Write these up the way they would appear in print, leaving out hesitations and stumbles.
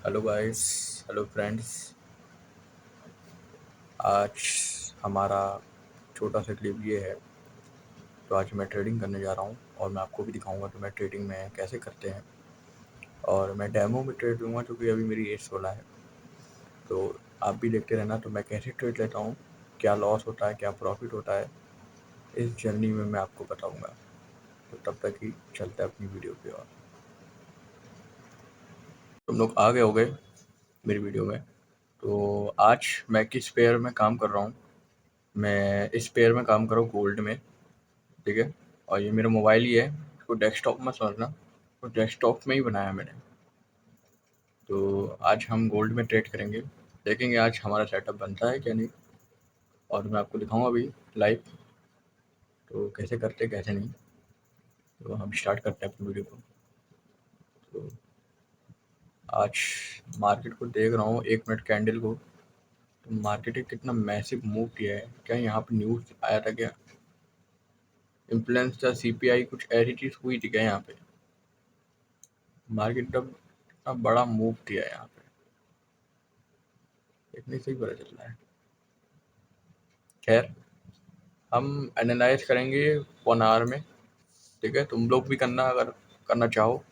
Hello guys. Hello friends. आज हमारा छोटा सा क्लिप ये है। तो आज मैं ट्रेडिंग करने जा रहा हूँ और मैं आपको भी दिखाऊंगा कि मैं ट्रेडिंग में कैसे करते हैं। और मैं डेमो में ट्रेड लूँगा क्योंकि अभी मेरी एज 16 है। तो आप भी देखते रहना तो मैं कैसे ट्रेड लेता हूँ, क्या लॉस होता है, क्या प्रॉफिट होता है, इस जर्नी में मैं आपको बताऊँगा। तो तब तक ही चलते हैं अपनी वीडियो की ओर। तुम लोग आ गए होगे मेरी वीडियो में। तो आज मैं किस पेयर में काम कर रहा हूँ। मैं इस पेयर में काम कर रहा हूँ गोल्ड में, ठीक है। और ये मेरा मोबाइल ही है, इसको डेस्कटॉप में समझना, तो डेस्कटॉप में ही बनाया मैंने। तो आज हम गोल्ड में ट्रेड करेंगे, देखेंगे आज हमारा सेटअप बनता है क्या नहीं। और मैं आपको दिखाऊंगा अभी लाइव तो कैसे करते कैसे नहीं। तो हम स्टार्ट करते हैं अपनी वीडियो को। तो आज मार्केट को देख रहा हूँ 1 मिनट कैंडल को। तो मार्केट ने कितना मैसिव मूव किया है। क्या यहाँ पे न्यूज़ आया था क्या, इन्फ्लुएंस था सीपीआई, कुछ ऐसी चीज़ हुई थी क्या यहाँ पे। मार्केट अब इतना बड़ा मूव किया है यहाँ पे, देखने से ही पता चल रहा है। खैर, हम एनालाइज करेंगे 1 आवर में, ठीक है। तुम लोग भी करना अगर करना चाहो।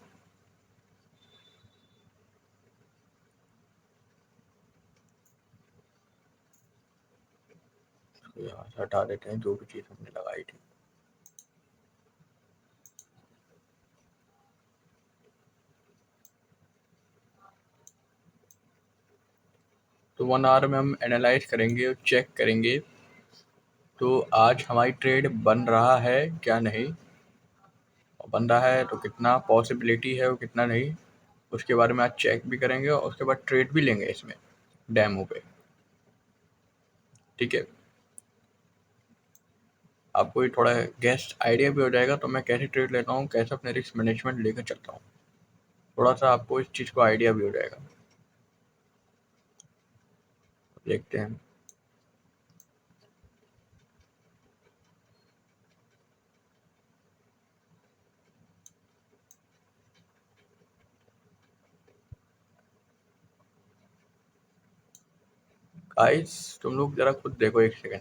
तो यहाँ से हटा देते हैं जो भी चीज़ हमने लगाई थी। तो 1 आवर में हम एनालाइज करेंगे और चेक करेंगे तो आज हमारी ट्रेड बन रहा है क्या नहीं। और बन रहा है तो कितना पॉसिबिलिटी है और कितना नहीं, उसके बारे में आज चेक भी करेंगे और उसके बाद ट्रेड भी लेंगे इसमें डेमो पे, ठीक है। आपको ये थोड़ा गेस्ट आइडिया भी हो जाएगा तो मैं कैसे ट्रेड लेता हूँ, कैसे अपने रिस्क मैनेजमेंट लेकर चलता हूँ। थोड़ा सा आपको इस चीज़ को आइडिया भी हो जाएगा। देखते हैं। गाइस तुम लोग जरा खुद देखो 1 सेकंड।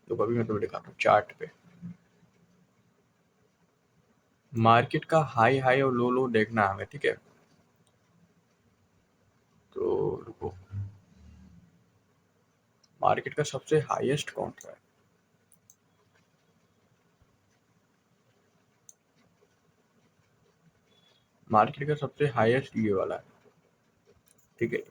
तो अभी मैं तुम्हें दिखाता हूँ चार्ट पे। मार्केट का हाई हाई और लो लो देखना है हमें, ठीक है। तो रुको, मार्केट का सबसे हाईएस्ट कौन सा है। मार्केट का सबसे हाईएस्ट ये वाला है, ठीक है।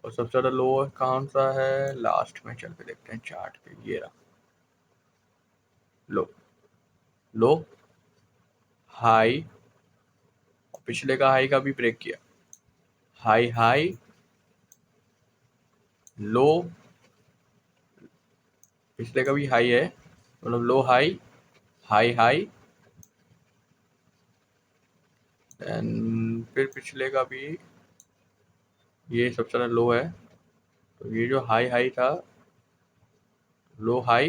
और सबसे ज़्यादा लो कौन सा है, लास्ट में चल के देखते हैं चार्ट पे। ये रहा लो, लो, हाई, पिछले का हाई का भी ब्रेक किया। हाई हाई, लो, पिछले का भी हाई है, मतलब लो हाई, हाई हाई, देन फिर पिछले का भी ये सबसे ज़्यादा लो है। तो ये जो हाई हाई था, लो हाई,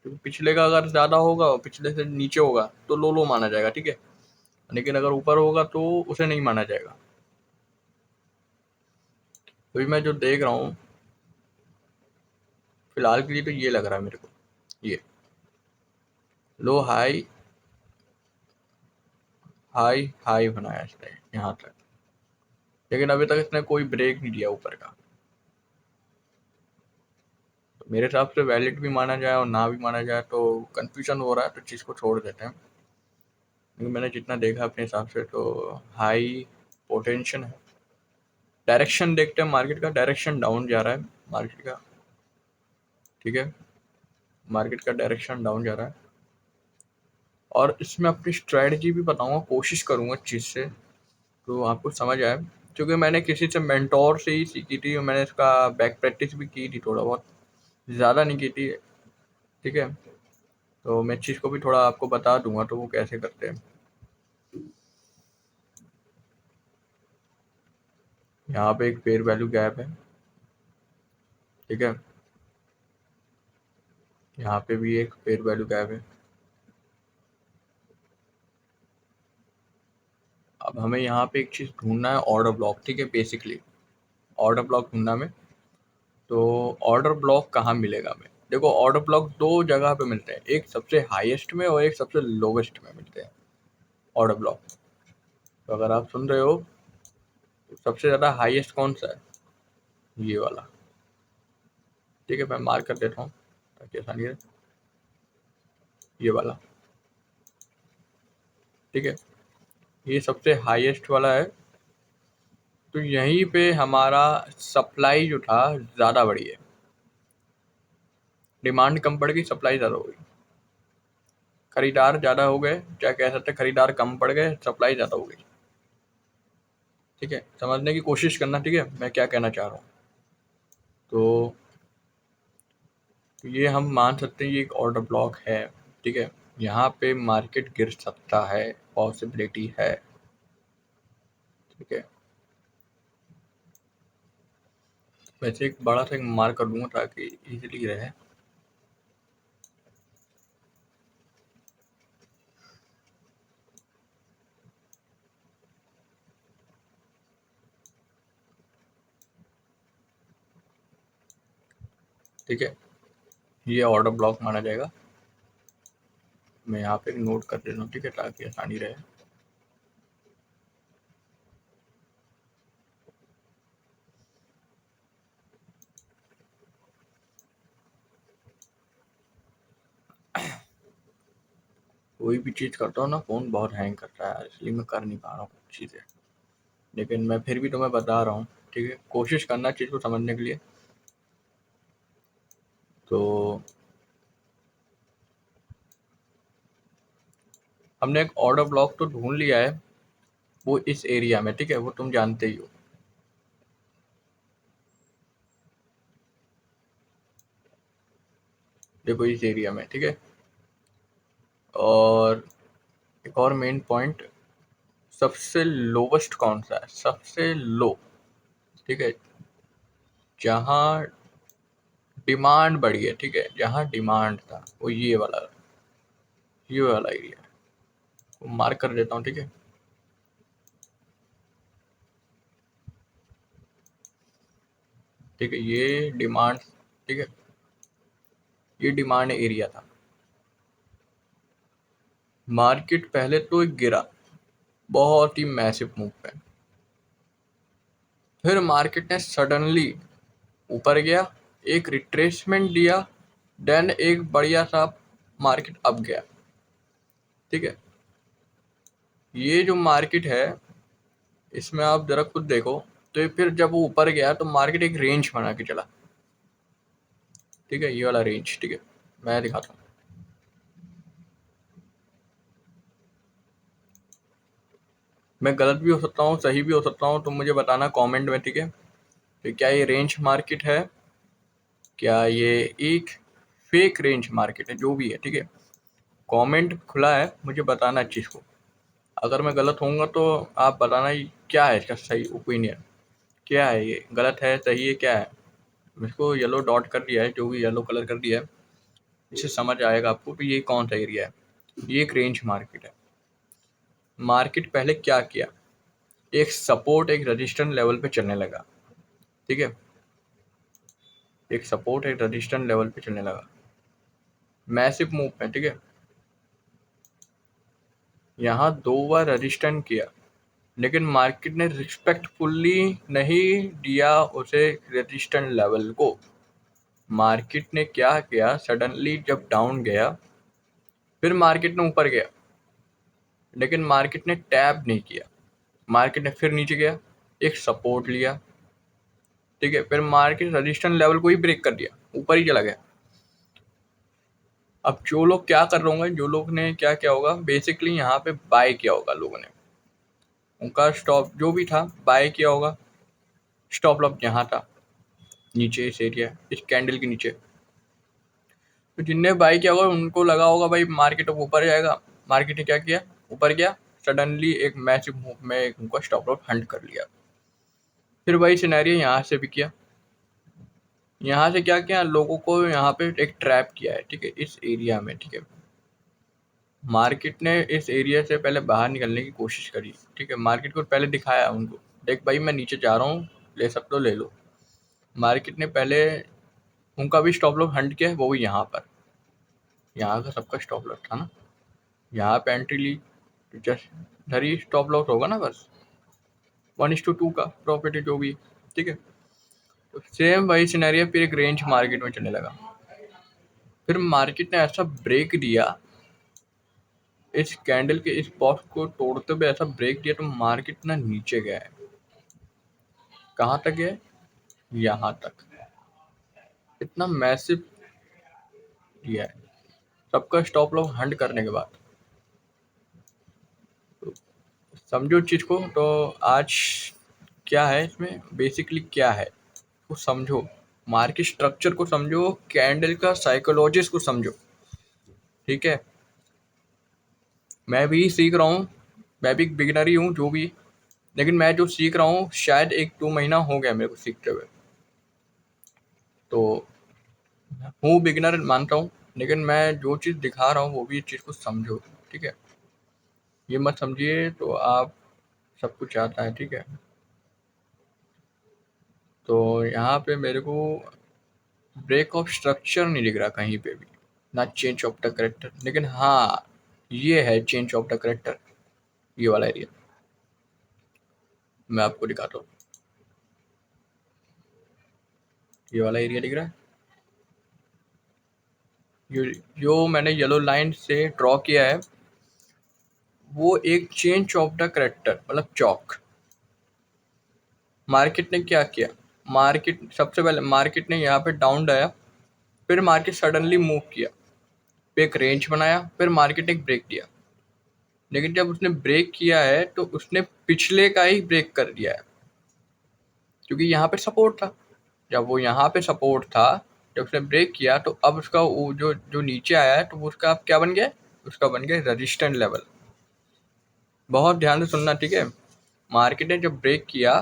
क्योंकि पिछले का अगर ज़्यादा होगा और पिछले से नीचे होगा तो लो लो माना जाएगा, ठीक है। लेकिन अगर ऊपर होगा तो उसे नहीं माना जाएगा। तो मैं जो देख रहा हूँ फिलहाल के लिए तो ये लग रहा है मेरे को, ये लो हाई, हाई हाई बनाया इसने यहाँ तक, लेकिन अभी तक इसने कोई ब्रेक नहीं दिया ऊपर का। तो मेरे हिसाब से वैलिड भी माना जाए और ना भी माना जाए तो कंफ्यूजन हो रहा है, तो चीज़ को छोड़ देते हैं। क्योंकि मैंने जितना देखा अपने हिसाब से तो हाई पोटेंशियल है। डायरेक्शन देखते हैं, मार्केट का डायरेक्शन डाउन जा रहा है मार्केट का, ठीक है। मार्केट का डायरेक्शन डाउन जा रहा है और इसमें अपनी स्ट्रेटजी भी बताऊंगा, कोशिश करूंगा इस चीज़ से तो आपको समझ आए। क्योंकि मैंने किसी से मेंटोर से ही सीखी थी और मैंने इसका बैक प्रैक्टिस भी की थी थोड़ा बहुत, ज़्यादा नहीं की थी, ठीक है। तो मैं इस चीज़ को भी थोड़ा आपको बता दूंगा तो वो कैसे करते हैं। यहाँ पे एक फेयर वैल्यू गैप है, ठीक है। यहाँ पे भी एक फेयर वैल्यू गैप है। अब हमें यहाँ पे एक चीज़ ढूंढना है, ऑर्डर ब्लॉक, ठीक है। बेसिकली ऑर्डर ब्लॉक ढूंढना हमें, तो ऑर्डर ब्लॉक कहाँ मिलेगा हमें? देखो, ऑर्डर ब्लॉक दो जगह पे मिलते हैं, एक सबसे हाईएस्ट में और एक सबसे लोवेस्ट में मिलते हैं ऑर्डर ब्लॉक। तो अगर आप सुन रहे हो तो सबसे ज़्यादा हाईएस्ट कौन सा है? ये वाला, ठीक है। मैं मार्क कर देता हूँ ताकि आसानी रहे, ये वाला, ठीक है। ये सबसे हाईएस्ट वाला है, तो यहीं पे हमारा सप्लाई जो था ज़्यादा बढ़ी है। डिमांड कम पड़ गई, सप्लाई ज़्यादा हो गई। खरीदार ज़्यादा हो गए, क्या कह सकते हैं, खरीदार कम पड़ गए, सप्लाई ज़्यादा हो गई, ठीक है। समझने की कोशिश करना, ठीक है, मैं क्या कहना चाह रहा हूँ। तो ये हम मान सकते हैं ये एक ऑर्डर ब्लॉक है, ठीक है। यहाँ पे मार्केट गिर सकता है, पॉसिबिलिटी है, ठीक है। वैसे एक बड़ा सा एक मार्क कर दूंगा ताकि इजीली रहे। ठीक है, ये ऑर्डर ब्लॉक माना जाएगा। मैं यहाँ पे नोट कर देता हूँ, ठीक है, ताकि आसानी रहे। कोई भी चीज़ करता हूँ ना, फ़ोन बहुत हैंग करता है, इसलिए मैं कर नहीं पा रहा हूँ कुछ चीज़ें, लेकिन मैं फिर भी तुम्हें बता रहा हूँ, ठीक है। कोशिश करना चीज़ को समझने के लिए। तो हमने एक ऑर्डर ब्लॉक तो ढूंढ लिया है, वो इस एरिया में, ठीक है, वो तुम जानते ही हो। देखो इस एरिया में, ठीक है। और एक और मेन पॉइंट, सबसे लोवेस्ट कौन सा है? सबसे लो, ठीक है, जहाँ डिमांड बढ़ी है, ठीक है, जहाँ डिमांड था वो ये वाला एरिया है, वो मार्क कर देता हूँ, ठीक है। ठीक है, ये डिमांड, ठीक है, ये डिमांड एरिया था। मार्केट पहले तो गिरा, बहुत ही मैसिव मूव पे, फिर मार्केट ने सडनली ऊपर गया, एक रिट्रेसमेंट दिया, देन एक बढ़िया सा मार्केट अप गया, ठीक है। ये जो मार्केट है, इसमें आप जरा खुद देखो, तो ये फिर जब वो ऊपर गया तो मार्केट एक रेंज बना के चला, ठीक है, ये वाला रेंज, ठीक है। मैं दिखाता हूँ। मैं गलत भी हो सकता हूँ, सही भी हो सकता हूँ, तुम मुझे बताना कमेंट में, ठीक है। तो क्या ये रेंज मार्केट है, क्या ये एक फेक रेंज मार्केट है, जो भी है, ठीक है। कमेंट खुला है, मुझे बताना इस चीज़ को। अगर मैं गलत होऊंगा तो आप बताना ये क्या है, इसका सही ओपिनियन क्या है, ये गलत है, सही है, क्या है। इसको येलो डॉट कर दिया है, जो भी येलो कलर कर दिया है, इससे समझ आएगा आपको कि ये कौन सा एरिया है। ये एक रेंज मार्केट है। मार्केट पहले क्या किया, एक सपोर्ट एक रजिस्टेंस लेवल पे चलने लगा, ठीक है। एक सपोर्ट एक रजिस्टेंस लेवल पे चलने लगा, मैसिव मूव है, ठीक है। यहाँ 2 बार रजिस्टेंस किया, लेकिन मार्केट ने रिस्पेक्टफुली नहीं दिया उसे रजिस्टेंस लेवल को। मार्केट ने क्या किया, सडनली जब डाउन गया, फिर मार्केट ने ऊपर गया, लेकिन मार्केट ने टैप नहीं किया। मार्केट ने फिर नीचे गया, एक सपोर्ट लिया, ठीक है, फिर मार्केट रजिस्टेंस लेवल को ही ब्रेक कर दिया, ऊपर ही चला गया। अब जो लोग क्या कर रहे होंगे, जो लोग ने क्या किया होगा, बेसिकली यहाँ पे बाय किया होगा लोगों ने, उनका स्टॉप जो भी था बाय किया होगा। स्टॉप लॉस यहाँ था, नीचे इस एरिया, इस कैंडल के नीचे। तो जिनने बाय किया होगा उनको लगा होगा भाई मार्केट अब ऊपर जाएगा। मार्केट ने क्या किया, ऊपर गया, सडनली एक मैसिव मूव में उनको स्टॉप लॉस हंट कर लिया। फिर वही सिनेरियो यहाँ से भी किया। यहाँ से क्या किया, लोगों को यहाँ पे एक ट्रैप किया है, ठीक है, इस एरिया में, ठीक है। मार्केट ने इस एरिया से पहले बाहर निकलने की कोशिश करी, ठीक है। मार्केट को पहले दिखाया उनको, देख भाई मैं नीचे जा रहा हूँ, ले सकते हो ले लो। मार्केट ने पहले उनका भी स्टॉप लॉस हंट किया, वो भी यहाँ पर, यहाँ का सबका स्टॉप लॉस था ना, यहाँ पे एंट्री ली तो जस्ट इधर ही स्टॉप लॉस होगा ना, बस 1:2 का प्रॉफिट है जो भी, ठीक है। तो सेम वही सिनेरियो फिर एक रेंज मार्केट में चलने लगा। फिर मार्केट ने ऐसा ब्रेक दिया, इस कैंडल के इस बॉक्स को तोड़ते हुए ऐसा ब्रेक दिया, तो मार्केट ना नीचे गया है। कहाँ तक गया है? यहाँ तक। इतना मैसिव दिया है सबका स्टॉप लॉस हंट करने के बाद। तो समझो चीज को। तो आज क्या है इसमें, बेसिकली क्या है वो समझो, मार्केट स्ट्रक्चर को समझो, कैंडल का साइकोलॉजिस्ट को समझो, ठीक है। मैं भी सीख रहा हूँ, मैं भी बिगिनर ही हूँ जो भी, लेकिन मैं जो सीख रहा हूँ शायद 1-2 महीना हो गया मेरे को सीखते हुए, तो हूँ बिगिनर मानता हूँ, लेकिन मैं जो चीज़ दिखा रहा हूँ वो भी इस चीज़ को समझो, ठीक है। ये मत समझिए तो आप सब कुछ आता है, ठीक है। तो यहाँ पे मेरे को ब्रेक ऑफ स्ट्रक्चर नहीं दिख रहा कहीं पे भी, ना चेंज ऑफ द करेक्टर, लेकिन हाँ ये है चेंज ऑफ द करेक्टर, ये वाला एरिया मैं आपको दिखाता हूँ। ये वाला एरिया दिख रहा है, जो मैंने येलो लाइन से ड्रॉ किया है, वो एक चेंज ऑफ द करेक्टर मतलब चौक। मार्केट ने क्या किया, मार्केट सबसे पहले मार्केट ने यहाँ पे डाउन आया, फिर मार्केट सडनली मूव किया, फिर एक रेंज बनाया, फिर मार्केट ने एक ब्रेक दिया। लेकिन जब उसने ब्रेक किया है तो उसने पिछले का ही ब्रेक कर दिया है, क्योंकि यहाँ पे सपोर्ट था। जब वो यहाँ पे सपोर्ट था, जब उसने ब्रेक किया तो अब उसका वो जो जो नीचे आया है तो वो उसका अब क्या बन गया, उसका बन गया रेजिस्टेंट लेवल। बहुत ध्यान से सुनना, ठीक है। मार्केट ने जब ब्रेक किया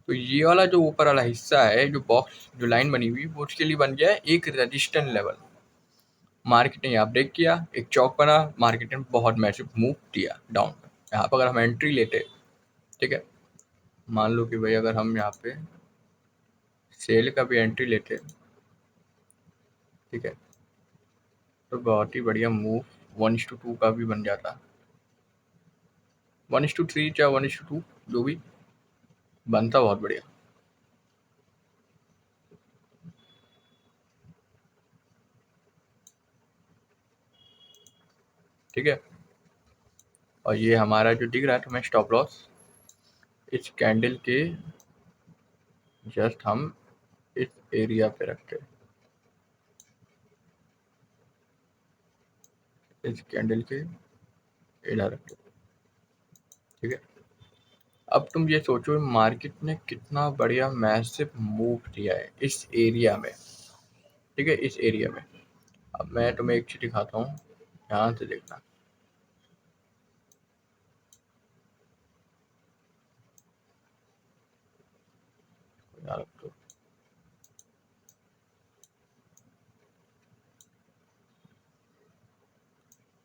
तो ये वाला जो ऊपर वाला हिस्सा है, जो बॉक्स जो लाइन बनी हुई, वो उसके लिए बन गया है एक रेजिस्टेंट लेवल। मार्केट ने यहाँ ब्रेक किया, एक चौक बना, मार्केट ने बहुत मैसिव मूव दिया डाउन। यहाँ पर अगर हम एंट्री लेते, ठीक है, मान लो कि भाई अगर हम यहाँ पे सेल का भी एंट्री लेते, ठीक है, तो बहुत ही बढ़िया मूव 1:2 का भी बन जाता, 1:3 या 1:2 जो भी बनता, बहुत बढ़िया, ठीक है। और ये हमारा जो दिख रहा है तुम्हें स्टॉप लॉस, इस कैंडल के जस्ट हम इस एरिया पे रखते हैं, इस कैंडल के इधर रखते हैं, ठीक है। अब तुम ये सोचो मार्केट ने कितना बढ़िया मैसिव मूव दिया है इस एरिया में, ठीक है, इस एरिया में। अब मैं तुम्हें एक चीज दिखाता हूँ, ध्यान से देखना यार। तो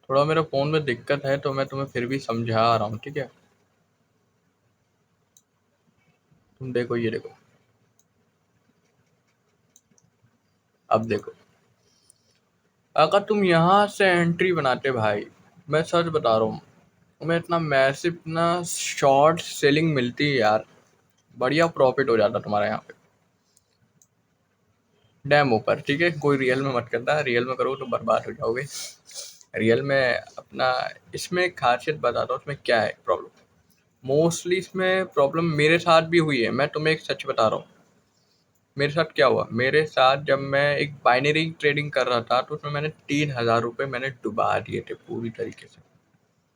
थोड़ा मेरे फोन में दिक्कत है तो मैं तुम्हें फिर भी समझा रहा हूँ, ठीक है। तुम देखो, ये देखो, अब देखो, अगर तुम यहाँ से एंट्री बनाते भाई, मैं सच बता रहा हूँ, तुम्हें इतना मैसिव ना शॉर्ट सेलिंग मिलती है यार, बढ़िया प्रॉफिट हो जाता तुम्हारा यहाँ पे डैम ऊपर, ठीक है। कोई रियल में मत करता, रियल में करो तो बर्बाद हो जाओगे। रियल में अपना, इसमें एक खासियत बताता हूँ, इसमें क्या है प्रॉब्लम। मोस्टली इसमें प्रॉब्लम मेरे साथ भी हुई है, मैं तुम्हें एक सच बता रहा हूँ। मेरे साथ क्या हुआ, मेरे साथ जब मैं एक बाइनरी ट्रेडिंग कर रहा था तो उसमें मैंने 3,000 रुपये मैंने डुबा दिए थे पूरी तरीके से।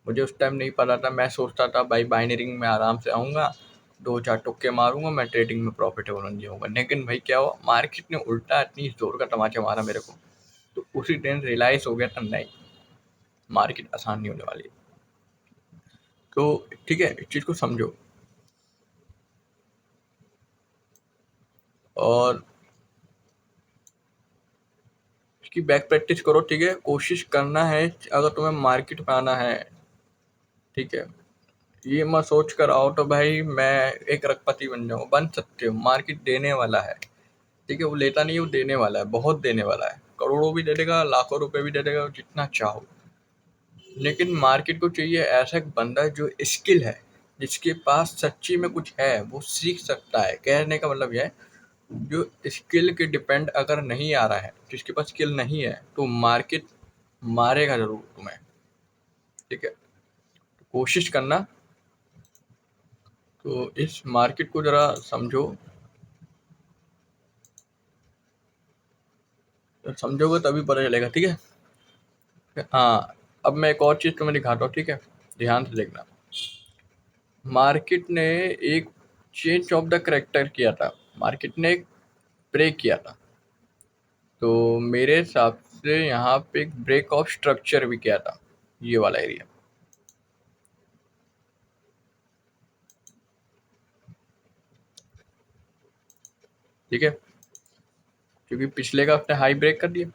मुझे उस टाइम नहीं पता था, मैं सोचता था भाई बाइनरिंग में आराम से आऊँगा, 2-4 तुक्के मारूंगा, मैं ट्रेडिंग में प्रॉफिटेबल बन जाऊँगा। लेकिन भाई क्या हुआ, मार्केट ने उल्टा इतनी जोर का तमाचा मारा मेरे को, तो उसी दिन रियलाइज़ हो गया था नहीं, मार्केट आसान नहीं होने वाली है। तो ठीक है, इस चीज़ को समझो। और इसकी बैक प्रैक्टिस करो, ठीक है। कोशिश करना है अगर तुम्हें मार्केट में आना है, ठीक है। ये मत सोच कर आओ तो भाई मैं एक अरबपति बन जाऊँ, बन सकते हो। मार्केट देने वाला है, ठीक है। वो लेता नहीं है, वो देने वाला है, बहुत देने वाला है। करोड़ों भी दे देगा, लाखों रुपए भी दे देगा, जितना चाहो। लेकिन मार्केट को चाहिए ऐसा एक बंदा जो स्किल है, जिसके पास सच्ची में कुछ है, वो सीख सकता है। कहने का मतलब यह है, जो स्किल के डिपेंड अगर नहीं आ रहा है, जिसके पास स्किल नहीं है, तो मार्केट मारेगा जरूर तुम्हें, ठीक है। तो कोशिश करना। तो इस मार्केट को जरा समझो, तो समझोगे तभी पता चलेगा, ठीक है। हाँ, अब मैं एक और चीज़ तुम्हें दिखाता हूँ, ठीक है। ध्यान से देखना। मार्केट ने एक चेंज ऑफ द करेक्टर किया था, मार्केट ने एक ब्रेक किया था। तो मेरे हिसाब से यहाँ पे एक ब्रेक ऑफ स्ट्रक्चर भी किया था, ये वाला एरिया, ठीक है। क्योंकि पिछले का उसने हाई ब्रेक कर दिया,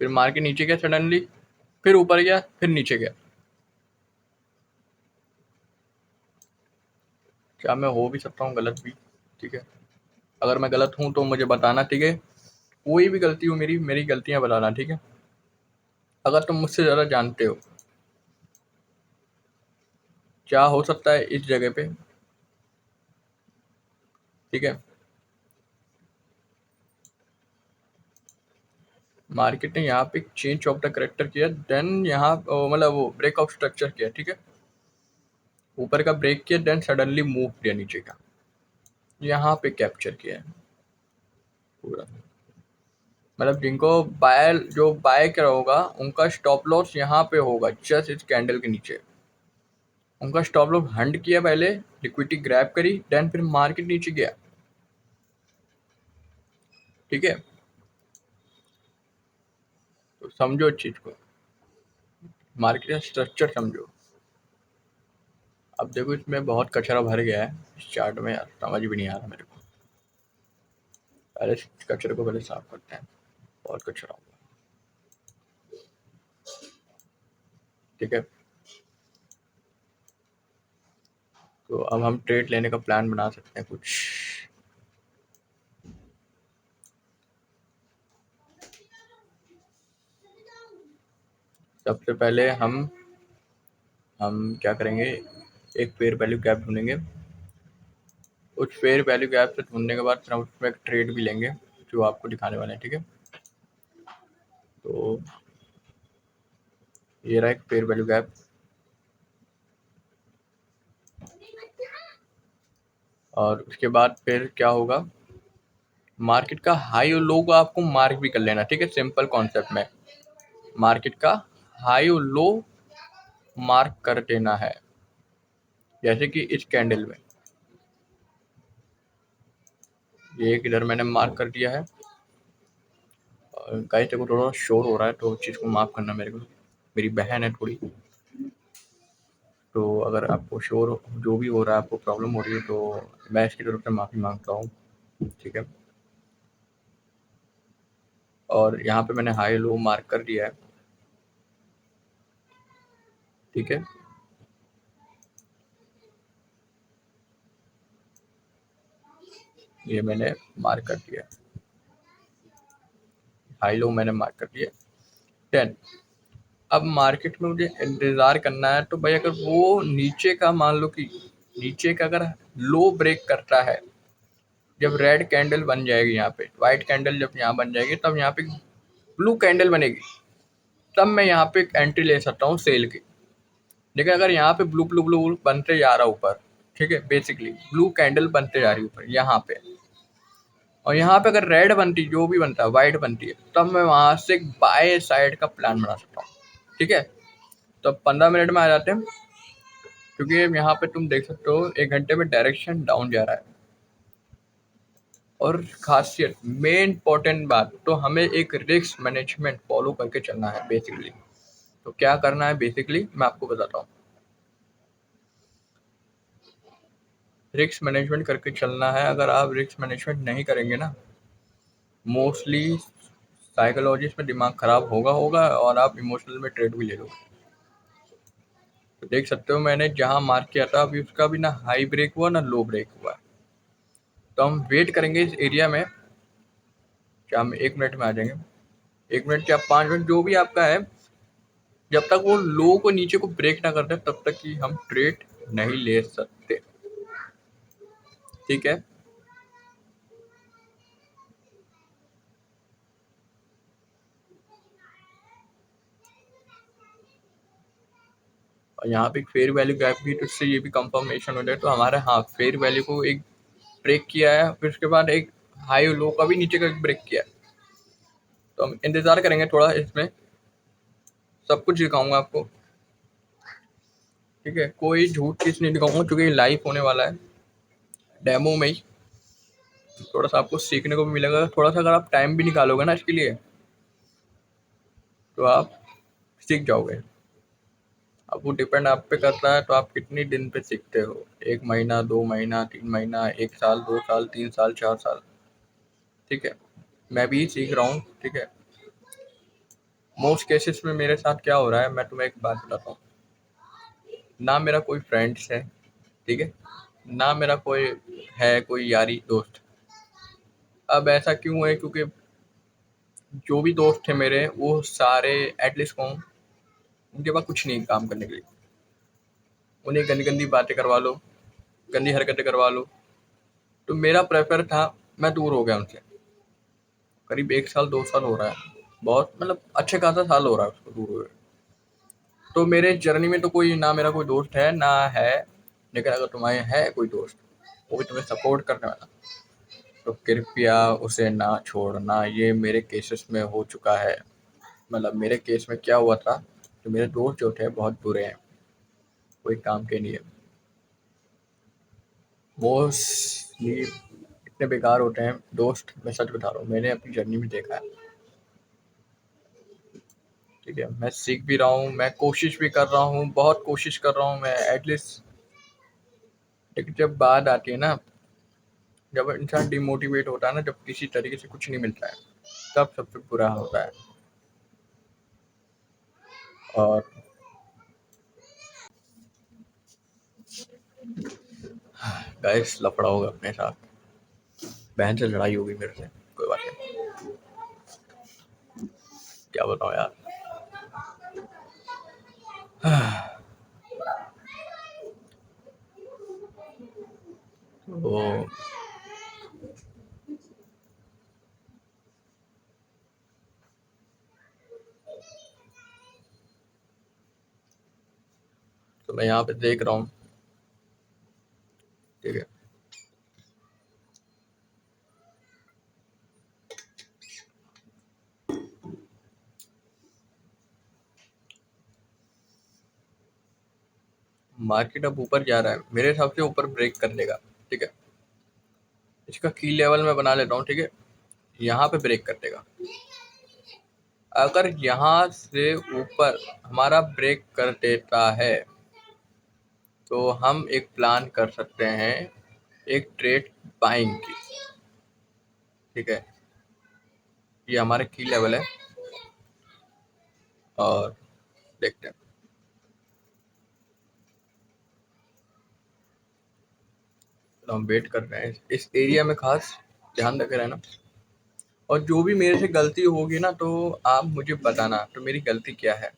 फिर मार्केट नीचे गया सडनली, फिर ऊपर गया, फिर नीचे गया। क्या मैं हो भी सकता हूँ गलत भी, ठीक है। अगर मैं गलत हूँ तो मुझे बताना, ठीक है। कोई भी गलती हो मेरी, मेरी गलतियाँ बताना, ठीक है। अगर तुम मुझसे ज़्यादा जानते हो क्या हो सकता है इस जगह पे, ठीक है। मार्केट ने यहाँ पे चेंज ऑफ द करेक्टर किया, देन यहाँ मतलब वो ब्रेक ऑफ स्ट्रक्चर किया, ठीक है। ऊपर का ब्रेक किया, देन सडनली मूव किया नीचे का, यहाँ पे कैप्चर किया है पूरा। मतलब जिनको बाय, जो बाय करा होगा, उनका स्टॉप लॉस यहाँ पे होगा, जस्ट इस कैंडल के नीचे। उनका स्टॉप लॉस हंड किया, पहले लिक्विडिटी ग्रैब करी, देन फिर मार्केट नीचे गया, ठीक है। तो समझो इस चीज को, मार्केट का स्ट्रक्चर समझो। अब देखो इसमें बहुत कचरा भर गया है इस चार्ट में, यार समझ भी नहीं आ रहा मेरे को। पहले इस कचरे को पहले साफ करते हैं, बहुत कचरा होगा, ठीक है। तो अब हम ट्रेड लेने का प्लान बना सकते हैं कुछ। सबसे पहले हम क्या करेंगे, एक फेयर वैल्यू गैप ढूंढेंगे। उस फेयर वैल्यू गैप से ढूंढने के बाद फिर हम उसमें एक ट्रेड भी लेंगे, जो आपको दिखाने वाले हैं, ठीक है। तो ये रहा एक फेयर वैल्यू गैप, और उसके बाद फिर क्या होगा, मार्केट का हाई और लो को आपको मार्क भी कर लेना, ठीक है। सिंपल कॉन्सेप्ट में मार्केट का हाई और लो मार्क कर देना है, जैसे कि इस कैंडल में ये किधर मैंने मार्क कर दिया है। और गाइस देखो थोड़ा शोर हो रहा है, तो उस चीज़ को माफ़ करना मेरे को, मेरी बहन है थोड़ी। तो अगर आपको शोर जो भी हो रहा है, आपको प्रॉब्लम हो रही है, तो मैं इसकी तरफ से माफ़ी मांगता हूँ, ठीक है। और यहाँ पे मैंने हाई लो मार्क कर दिया है, ठीक है। ये मैंने मार्क कर दिया, हाई लो मैंने मार्क कर दिया, 10। अब मार्केट में मुझे इंतज़ार करना है, तो भाई अगर वो नीचे का, मान लो कि नीचे का अगर लो ब्रेक करता है, जब रेड कैंडल बन जाएगी यहाँ पे, वाइट कैंडल जब यहाँ बन जाएगी, तब यहाँ पे ब्लू कैंडल बनेगी, तब मैं यहाँ पे एक एंट्री ले सकता हूँ सेल की। लेकिन अगर यहाँ पे ब्लू ब्लू ब्लू बनते जा रहा ऊपर, ठीक है, बेसिकली ब्लू कैंडल बनते जा रही है ऊपर यहाँ पे, और यहाँ पे अगर रेड बनती, जो भी बनता है, वाइट बनती है, तब मैं वहां से एक बाय साइड का प्लान बना सकता हूँ, ठीक है। तो 15 मिनट में आ जाते हैं, क्योंकि यहाँ पे तुम देख सकते हो 1 घंटे में डायरेक्शन डाउन जा रहा है। और खासियत, मेन इंपॉर्टेंट बात, तो हमें एक रिस्क मैनेजमेंट फॉलो करके चलना है बेसिकली। तो क्या करना है बेसिकली, मैं आपको बताता हूँ। रिस्क मैनेजमेंट करके चलना है। अगर आप रिस्क मैनेजमेंट नहीं करेंगे ना, मोस्टली साइकोलॉजिस्ट में दिमाग खराब होगा और आप इमोशनल में ट्रेड भी ले लो। तो देख सकते हो मैंने जहाँ मार्क किया था अभी उसका भी ना हाई ब्रेक हुआ ना लो ब्रेक हुआ। तो हम वेट करेंगे इस एरिया में, क्या हम 1 मिनट में आ जाएंगे, 1 मिनट या 5 मिनट जो भी आपका है, जब तक वो लो को नीचे को ब्रेक ना कर दे तब तक कि हम ट्रेड नहीं ले सकते। ठीक है, और यहाँ पे एक फेयर वैल्यू गैप भी, तो इससे ये भी कंफर्मेशन हो जाए तो हमारा हाँ फेयर वैल्यू को एक ब्रेक किया है, फिर उसके बाद एक हाई लो का भी नीचे का ब्रेक किया है। तो हम इंतजार करेंगे थोड़ा, इसमें सब कुछ दिखाऊंगा आपको। ठीक है, कोई झूठ चीज नहीं दिखाऊंगा क्योंकि ये लाइव होने वाला है, डेमो में ही। थोड़ा सा आपको सीखने को भी मिलेगा, थोड़ा सा अगर आप टाइम भी निकालोगे ना इसके लिए तो आप सीख जाओगे। अब वो डिपेंड आप पे करता है, तो आप कितनी दिन पे सीखते हो, 1 महीना, 2 महीना, 3 महीना, 1 साल, 2 साल, 3 साल, 4 साल। ठीक है, मैं भी सीख रहा हूँ। ठीक है, मोस्ट केसेस में मेरे साथ क्या हो रहा है मैं तुम्हें एक बात बताता हूँ। ना मेरा कोई फ्रेंड्स है, ठीक है, ना मेरा कोई है कोई यारी दोस्त। अब ऐसा क्यों है, क्योंकि जो भी दोस्त थे मेरे वो सारे एटलीस्ट कहूँ उनके पास कुछ नहीं काम करने के लिए। उन्हें गंदी गंदी बातें करवा लो, गंदी हरकतें करवा लो। तो मेरा प्रेफर था, मैं दूर हो गया उनसे। करीब 1 साल 2 साल हो रहा है, बहुत मतलब अच्छे खासा साल हो रहा है उसको दूर हुए। तो मेरे जर्नी में तो कोई ना मेरा कोई दोस्त है ना है, लेकिन अगर तुम्हारे है कोई दोस्त वो भी तुम्हें सपोर्ट करने वाला, तो कृपया उसे ना छोड़ना। ये मेरे केसेस में हो चुका है। मतलब मेरे केस में क्या हुआ था, तो मेरे दोस्त जो थे बहुत बुरे हैं, कोई काम के नहीं है। मोस्टली इतने बेकार होते हैं दोस्त, मैं सच बता रहा हूँ, मैंने अपनी जर्नी में देखा है। ठीक है, मैं सीख भी रहा हूँ, मैं कोशिश भी कर रहा हूँ, बहुत कोशिश कर रहा हूँ मैं एटलीस्ट। लेकिन जब बात आती है ना, जब इंसान डिमोटिवेट होता है ना, जब किसी तरीके से कुछ नहीं मिलता है, तब सबसे बुरा होता है। और गाइस लफड़ा होगा अपने साथ, बहन से लड़ाई होगी मेरे से, कोई बात नहीं, क्या बताऊँ यार। तो मैं यहाँ पे देख रहा हूँ। ठीक है, मार्केट अब ऊपर जा रहा है, मेरे हिसाब से ऊपर ब्रेक कर लेगा। ठीक है, इसका की लेवल में बना लेता हूँ। ठीक है, यहाँ पे ब्रेक कर देगा। अगर यहाँ से ऊपर हमारा ब्रेक कर देता है तो हम एक प्लान कर सकते हैं, एक ट्रेड बाइंग की। ठीक है, ये हमारे की लेवल है और देखते हैं। तो हम वेट कर रहे हैं इस एरिया में, खास ध्यान रखे रहना। और जो भी मेरे से गलती होगी ना, तो आप मुझे बताना तो मेरी गलती क्या है।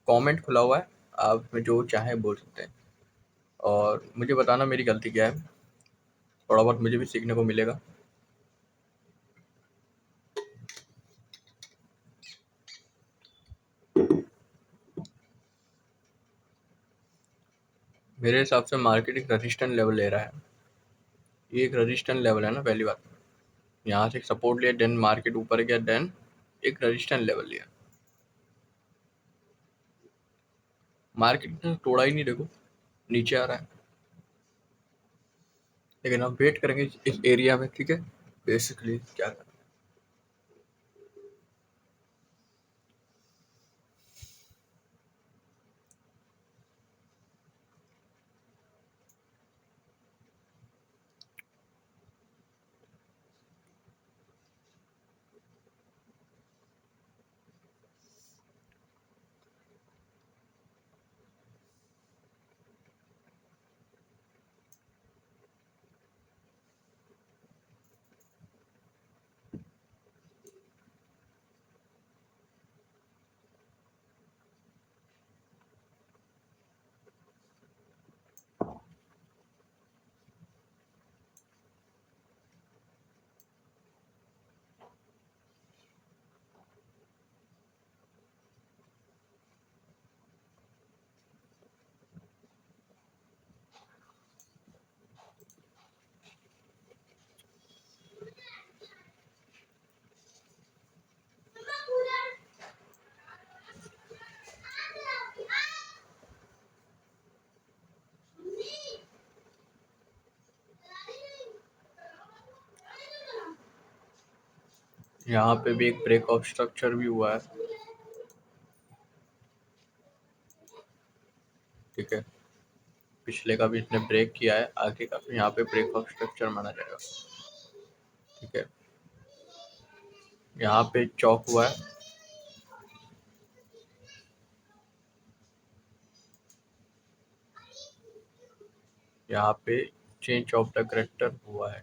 कमेंट खुला हुआ है, आप जो चाहे बोल सकते हैं और मुझे बताना मेरी गलती क्या है, थोड़ा बहुत मुझे भी सीखने को मिलेगा। मेरे हिसाब से मार्केट एक रजिस्टेंस लेवल ले रहा है। ये एक रजिस्टेंस लेवल है ना, पहली बात। यहाँ से एक सपोर्ट लिया, देन मार्केट ऊपर गया, देन एक रजिस्टेंस लेवल लिया। मार्केट ने तोड़ा ही नहीं, देखो नीचे आ रहा है। लेकिन हम वेट करेंगे इस एरिया में। ठीक है, बेसिकली क्या करना। यहाँ पे भी एक ब्रेक ऑफ स्ट्रक्चर भी हुआ है, ठीक है। पिछले का भी इसने ब्रेक किया है, आगे का भी यहाँ पे ब्रेक ऑफ स्ट्रक्चर माना जाएगा, ठीक है। यहाँ पे चौक हुआ है, यहाँ पे चेंज ऑफ द करेक्टर हुआ है,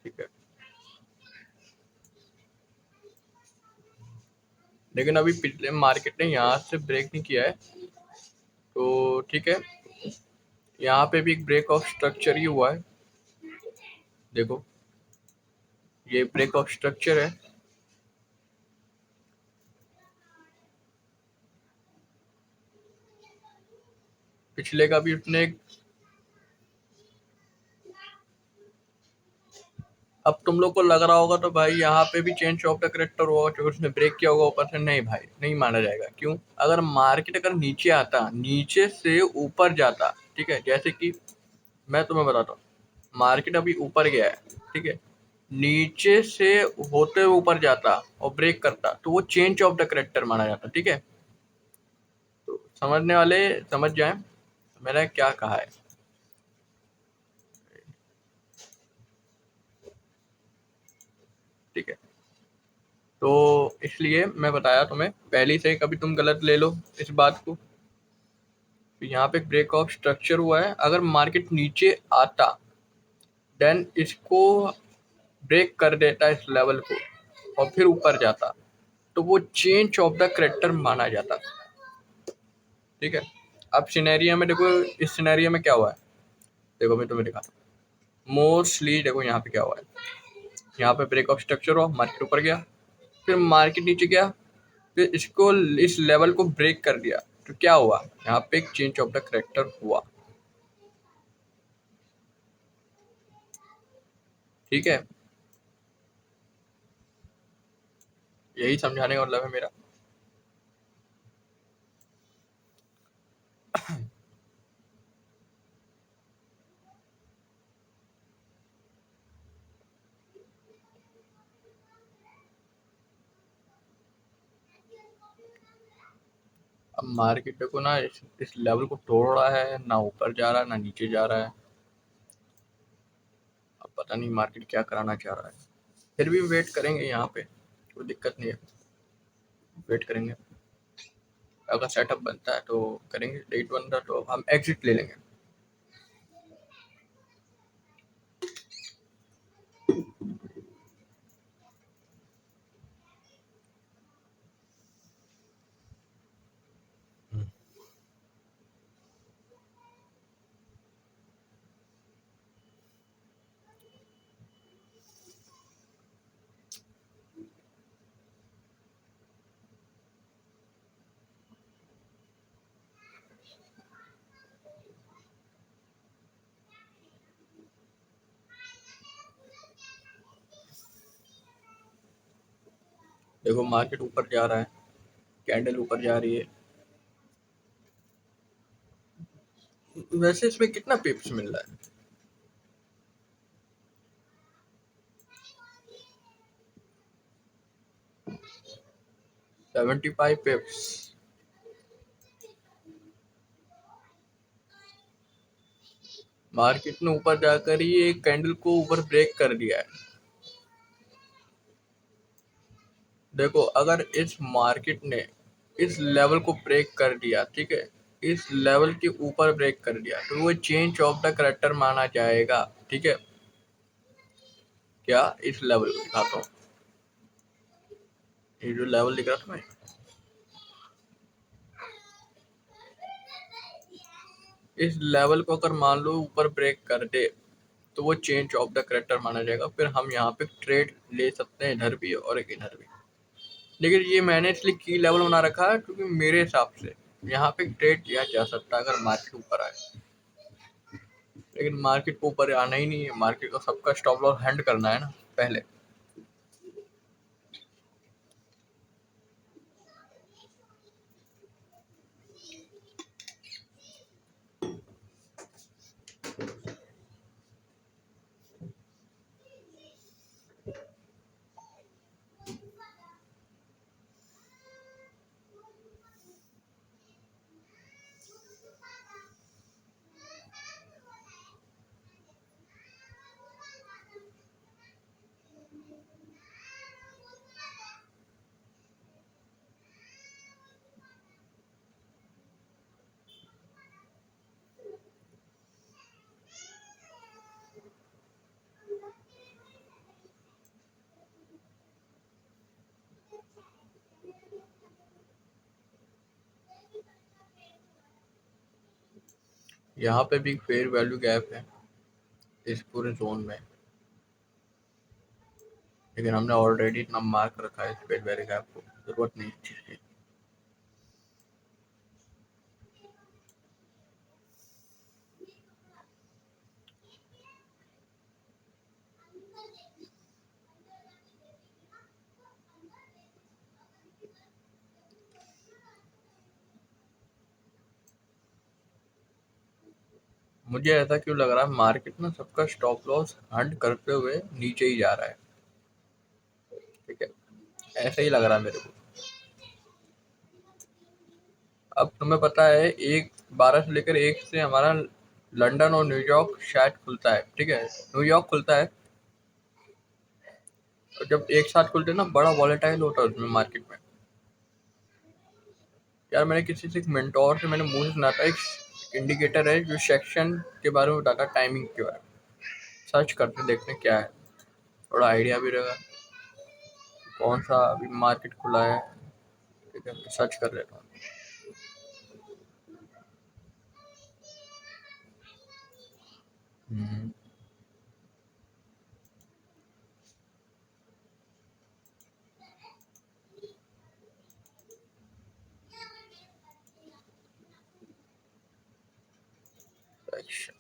ठीक है। लेकिन अभी पिछले मार्केट ने यहाँ से ब्रेक नहीं किया है, तो ठीक है। यहाँ पे भी एक ब्रेक ऑफ स्ट्रक्चर ही हुआ है, देखो ये ब्रेक ऑफ स्ट्रक्चर है, पिछले का भी उसने अब तुम लोग को लग रहा होगा तो भाई यहाँ पे भी चेंज ऑफ द करेक्टर होगा क्योंकि उसने ब्रेक किया होगा ऊपर से। नहीं भाई, नहीं माना जाएगा। क्यों? अगर मार्केट अगर नीचे आता, नीचे से ऊपर जाता, ठीक है, जैसे कि मैं तुम्हें बताता हूँ, मार्केट अभी ऊपर गया है, ठीक है, नीचे से होते हुए ऊपर जाता और ब्रेक करता तो वो चेंज ऑफ द करेक्टर माना जाता, ठीक है। तो समझने वाले समझ जाए मैंने क्या कहा है, ठीक है। तो इसलिए मैं बताया तुम्हें पहले से, कभी तुम गलत ले लो इस बात को। तो यहाँ पे ब्रेक ऑफ स्ट्रक्चर हुआ है, अगर मार्केट नीचे आता देन इसको ब्रेक कर देता इस लेवल को और फिर ऊपर जाता तो वो चेंज ऑफ द करेक्टर माना जाता, ठीक है। अब सिनेरियो में देखो, इस सिनेरियो में क्या हुआ है, देखो मैं तुम्हें दिखाता हूँ। मोस्टली देखो यहाँ पे क्या हुआ है, यहाँ पे ब्रेक ऑफ स्ट्रक्चर हुआ, मार्केट ऊपर गया, फिर मार्केट नीचे गया, फिर इसको इस लेवल को ब्रेक कर दिया, तो क्या हुआ, यहाँ पे एक चेंज ऑफ द करेक्टर हुआ, ठीक है। यही समझाने का मतलब है मेरा। अब मार्केट देखो ना, इस लेवल को तोड़ रहा है, ना ऊपर जा रहा है ना नीचे जा रहा है। अब पता नहीं मार्केट क्या कराना चाह रहा है, फिर भी वेट करेंगे यहाँ पे, कोई दिक्कत नहीं है, वेट करेंगे। अगर सेटअप बनता है तो करेंगे, लेट बन रहा तो हम एग्जिट ले लेंगे। देखो मार्केट ऊपर जा रहा है, कैंडल ऊपर जा रही है। वैसे इसमें कितना पिप्स मिल रहा है? 75 पिप्स। मार्केट ने ऊपर जाकर ही एक कैंडल को ऊपर ब्रेक कर दिया है। देखो अगर इस मार्केट ने इस लेवल को ब्रेक कर दिया, ठीक है, इस लेवल के ऊपर ब्रेक कर दिया तो वो चेंज ऑफ द करेक्टर माना जाएगा, ठीक है। क्या? इस लेवल को दिखाता हूँ, ये जो लेवल दिख रहा था मैं, इस लेवल को अगर मान लो ऊपर ब्रेक कर दे तो वो चेंज ऑफ द करेक्टर माना जाएगा, फिर हम यहाँ पे ट्रेड ले सकते हैं इधर भी और एक इधर भी। लेकिन ये मैंने इसलिए की लेवल बना रखा है क्योंकि मेरे हिसाब से यहाँ पे ट्रेड किया जा सकता है अगर मार्केट ऊपर आए। लेकिन मार्केट को ऊपर आना ही नहीं है, मार्केट को सबका स्टॉप लॉस हैंड करना है ना पहले। यहाँ पे भी फेयर वैल्यू गैप है इस पूरे जोन में, लेकिन हमने ऑलरेडी इतना मार्क रखा है इस फेयर वैल्यू गैप को, जरूरत नहीं है चीज़ की। मुझे ऐसा क्यों लग रहा है मार्केट ना सबका स्टॉप लॉस हंट करते हुए नीचे ही जा रहा है, ठीक है, ऐसा ही लग रहा है मेरे को। अब तुम्हें पता है 12 से लेकर 1 से हमारा लंदन और न्यूयॉर्क शायद खुलता है, ठीक है, न्यूयॉर्क खुलता है, और जब एक साथ खुलते हैं ना बड़ा वॉलेटाइल होता है उसमें मार्केट में। यार मैंने किसी से एक मेंटोर से मैंने मुंह से सुना था, एक इंडिकेटर है जो सेक्शन के बारे में बताता है, टाइमिंग के बारे में। सर्च करते देखते क्या है, थोड़ा आइडिया भी रहेगा कौन सा अभी मार्केट खुला है, ठीक है, सर्च कर लेता हूँ। हम्म, section।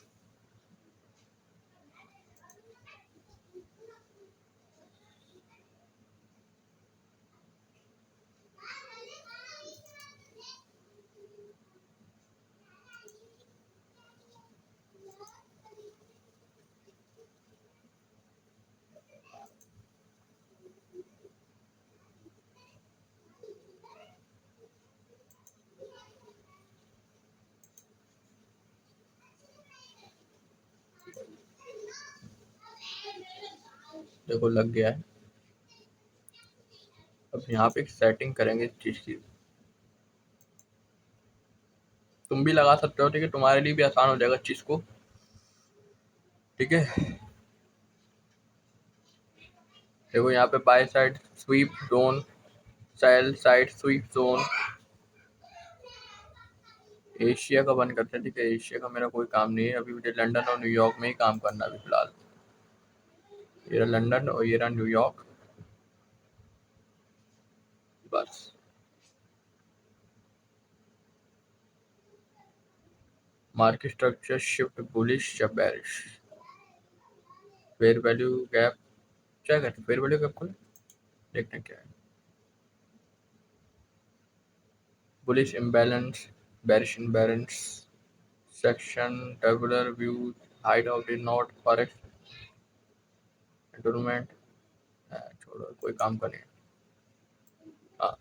देखो लग गया है। अब यहाँ पे एक सेटिंग करेंगे इस चीज़ की, तुम भी लगा सकते हो, ठीक है, तुम्हारे लिए भी आसान हो जाएगा चीज़ को, ठीक है। देखो यहाँ पे buy side sweep zone, sell side sweep zone, Asia का बंद करते हैं, ठीक है, एशिया का मेरा कोई काम नहीं है अभी, मुझे लंदन और न्यूयॉर्क में ही काम करना है अभी फिलहाल। ये रहा लंदन और ये रहा न्यूयॉर्क, बस। मार्केट स्ट्रक्चर शिफ्ट बुलिश या बेरिश, फेयर वैल्यू गैप, क्या कहते हैं फेयर वैल्यू गैप को, देखते हैं क्या है। Bullish imbalance, bearish imbalance, section tabular view, hide out in not forex एंटरमेंट, छोड़ो कोई काम का नहीं। हाँ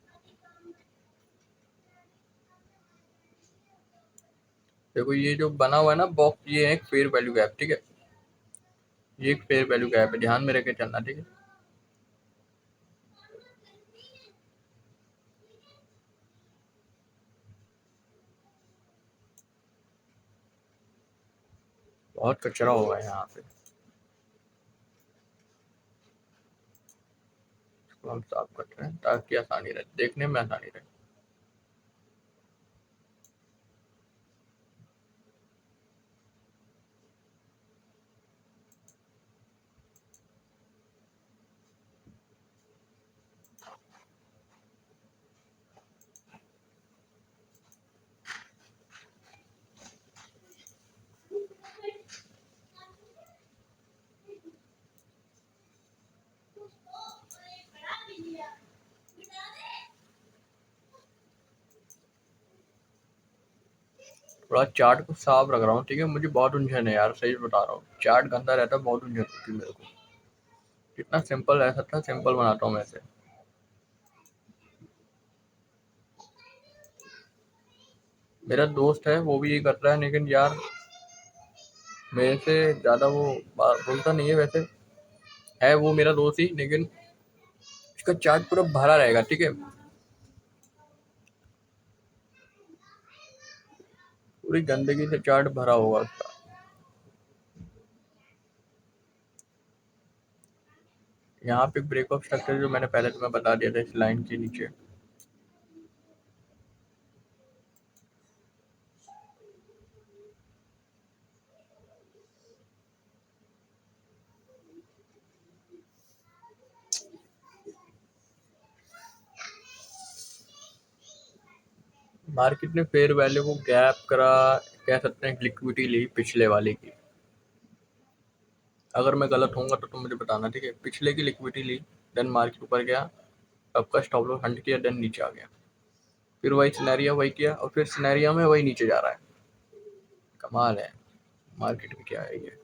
देखो ये जो बना हुआ है ना बॉक्स, ये है एक फेयर वैल्यू गैप, ठीक है, ये एक फेयर वैल्यू गैप है, ध्यान में रख के चलना, ठीक है। बहुत कचरा हुआ है यहाँ पे, इसको हम साफ कर रहे हैं ताकि आसानी रहे, देखने में आसानी रहे। थोड़ा चार्ट को साफ रख रहा हूँ, ठीक है, मुझे बहुत उलझन है यार, सही बता रहा हूँ, चार्ट गंदा रहता है, बहुत उलझन होती है मेरे को, जितना सिंपल रह सकता है सिंपल बनाता हूँ मैं इसे। मेरा दोस्त है वो भी ये कर रहा है, लेकिन यार मेरे से ज़्यादा वो बोलता नहीं है वैसे, है वो मेरा दोस्त ही, लेकिन इसका चार्ट पूरा भरा रहेगा, ठीक है, पूरी गंदगी से चार्ट भरा होगा उसका। यहाँ पे ब्रेकअप स्ट्रक्चर जो मैंने पहले तुम्हें बता दिया था इस लाइन के नीचे, मार्केट ने फेयर वैल्यू को गैप करा, कह सकते हैं लिक्विडिटी ली पिछले वाले की। अगर मैं गलत होऊंगा तो तुम मुझे बताना, ठीक है। पिछले की लिक्विडिटी ली, देन मार्केट ऊपर गया, आपका स्टॉप लॉस हंट किया, देन नीचे आ गया, फिर वही सिनेरियो वही किया, और फिर सिनेरियो में वही नीचे जा रहा है। कमाल है मार्केट में, क्या है ये।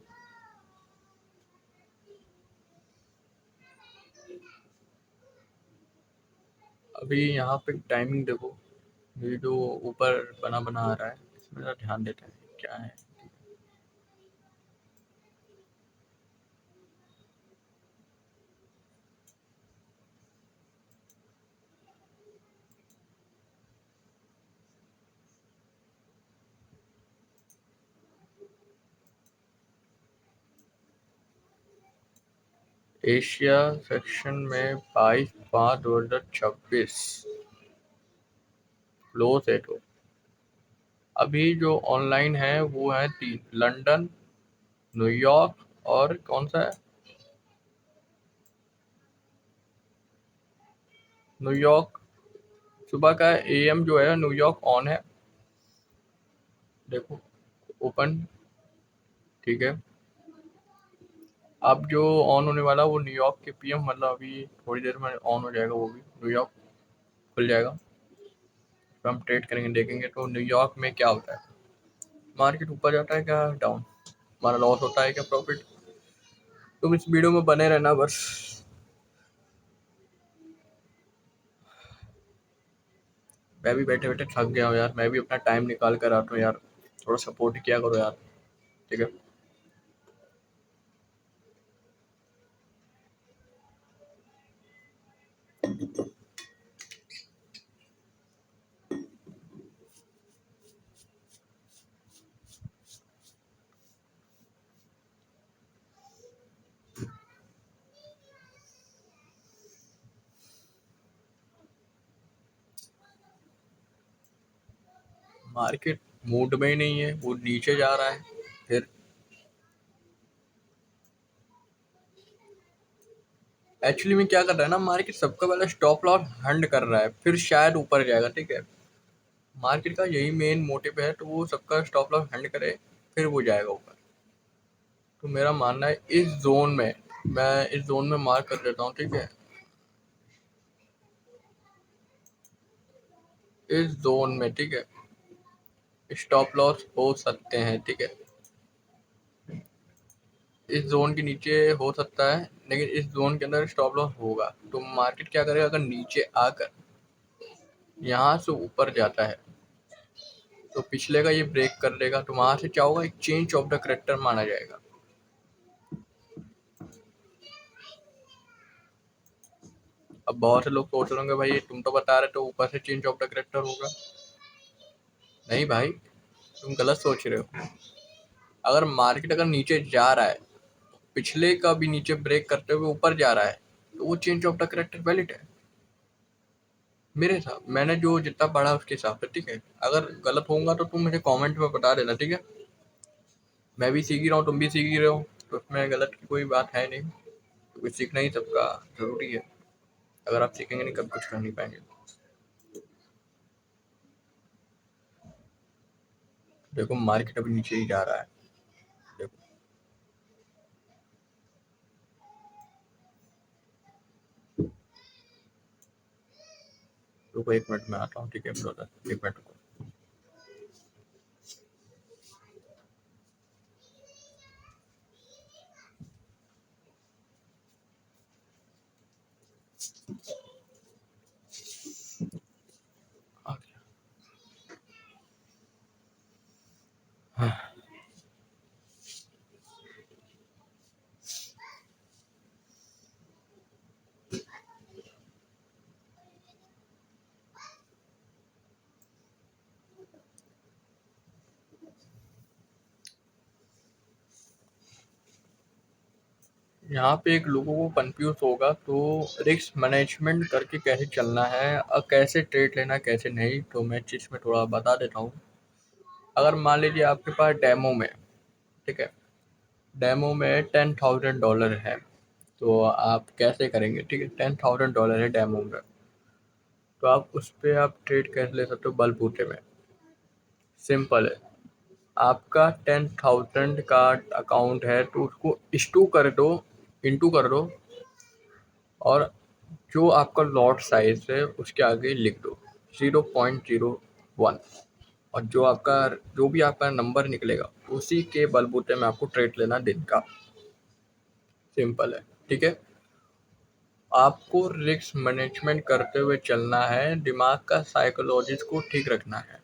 अभी यहाँ पे टाइमिंग देखो, ये जो ऊपर बना बना आ रहा है, इसमें ज़रा ध्यान देते हैं क्या है। एशिया सेक्शन में 22/5/2026 क्लोज है। तो अभी जो ऑनलाइन है वो है 3, लंदन, न्यूयॉर्क और कौन सा है, न्यूयॉर्क। सुबह का एएम जो है न्यूयॉर्क ऑन है, देखो ओपन, ठीक है। अब जो ऑन होने वाला वो न्यूयॉर्क के पीएम, मतलब अभी थोड़ी देर में ऑन हो जाएगा, वो भी न्यूयॉर्क खुल जाएगा, तो हम ट्रेड करेंगे, देखेंगे तो न्यूयॉर्क में क्या होता है। मार्केट ऊपर जाता है क्या डाउन, हमारा लॉस होता है क्या प्रॉफिट। तुम इस वीडियो में बने रहना बस। मैं भी बैठे बैठे थक गया हूँ यार, मैं भी अपना टाइम निकाल कर आता हूँ यार, थोड़ा सपोर्ट किया करो यार, ठीक है। मार्केट मूड में ही नहीं है, वो नीचे जा रहा है। फिर एक्चुअली में क्या कर रहा है ना, मार्केट सबका पहले स्टॉप लॉस हंड कर रहा है, फिर शायद ऊपर जाएगा, ठीक है। मार्केट का यही मेन मोटिव है, तो वो सबका स्टॉप लॉस हंड करे, फिर वो जाएगा ऊपर। तो मेरा मानना है इस जोन में, मैं इस जोन में मार्क कर देता हूँ, ठीक है। इस जोन में, ठीक है, स्टॉप लॉस हो सकते हैं, ठीक है। इस जोन के नीचे हो सकता है, लेकिन इस जोन के अंदर स्टॉप लॉस होगा। तो मार्केट क्या करेगा, अगर नीचे आकर यहाँ से ऊपर जाता है तो पिछले का ये ब्रेक कर देगा, तो वहां से क्या होगा, एक चेंज ऑफ द करेक्टर माना जाएगा। अब बहुत से लोग सोच रहे होंगे भाई तुम तो बता रहे तो ऊपर से चेंज ऑफ द करेक्टर होगा। नहीं भाई, तुम गलत सोच रहे हो। अगर मार्केट अगर नीचे जा रहा है, पिछले का भी नीचे ब्रेक करते हुए ऊपर जा रहा है, तो वो change of the character valid है मेरे हिसाब, मैंने जो जितना पढ़ा उसके हिसाब से, ठीक है। अगर गलत होऊंगा तो तुम मुझे कमेंट में बता देना, ठीक है। मैं भी सीख ही रहा हूँ, तुम भी सीख ही रहे हो, तो उसमें गलत की कोई बात है नहीं, क्योंकि सीखना ही सबका जरूरी है। अगर आप सीखेंगे नहीं कभी कुछ कर नहीं पाएंगे। देखो मार्केट अभी नीचे ही जा रहा है, देखो। रुको 1 मिनट में आता हूँ, ठीक है ब्रदर, 1 मिनट रुको। आ गया। हाँ। यहाँ पे एक लोगों को कंफ्यूज होगा, तो रिस्क मैनेजमेंट करके कैसे चलना है और कैसे ट्रेड लेना कैसे नहीं, तो मैं चीज़ में थोड़ा बता देता हूँ। अगर मान लीजिए आपके पास डेमो में, ठीक है, डेमो में $10,000 है, तो आप कैसे करेंगे, ठीक है। $10,000 है डेमो में, तो आप उस पे आप ट्रेड कर ले सकते हो बलबूते में। सिंपल है। आपका 10,000 का अकाउंट है तो उसको इंटू कर दो, और जो आपका लॉट साइज है उसके आगे लिख दो 0.01, और जो भी आपका नंबर निकलेगा उसी के बलबूते में आपको ट्रेड लेना दिन का। सिंपल है, ठीक है। आपको रिस्क मैनेजमेंट करते हुए चलना है, दिमाग का साइकोलॉजिस्ट को ठीक रखना है।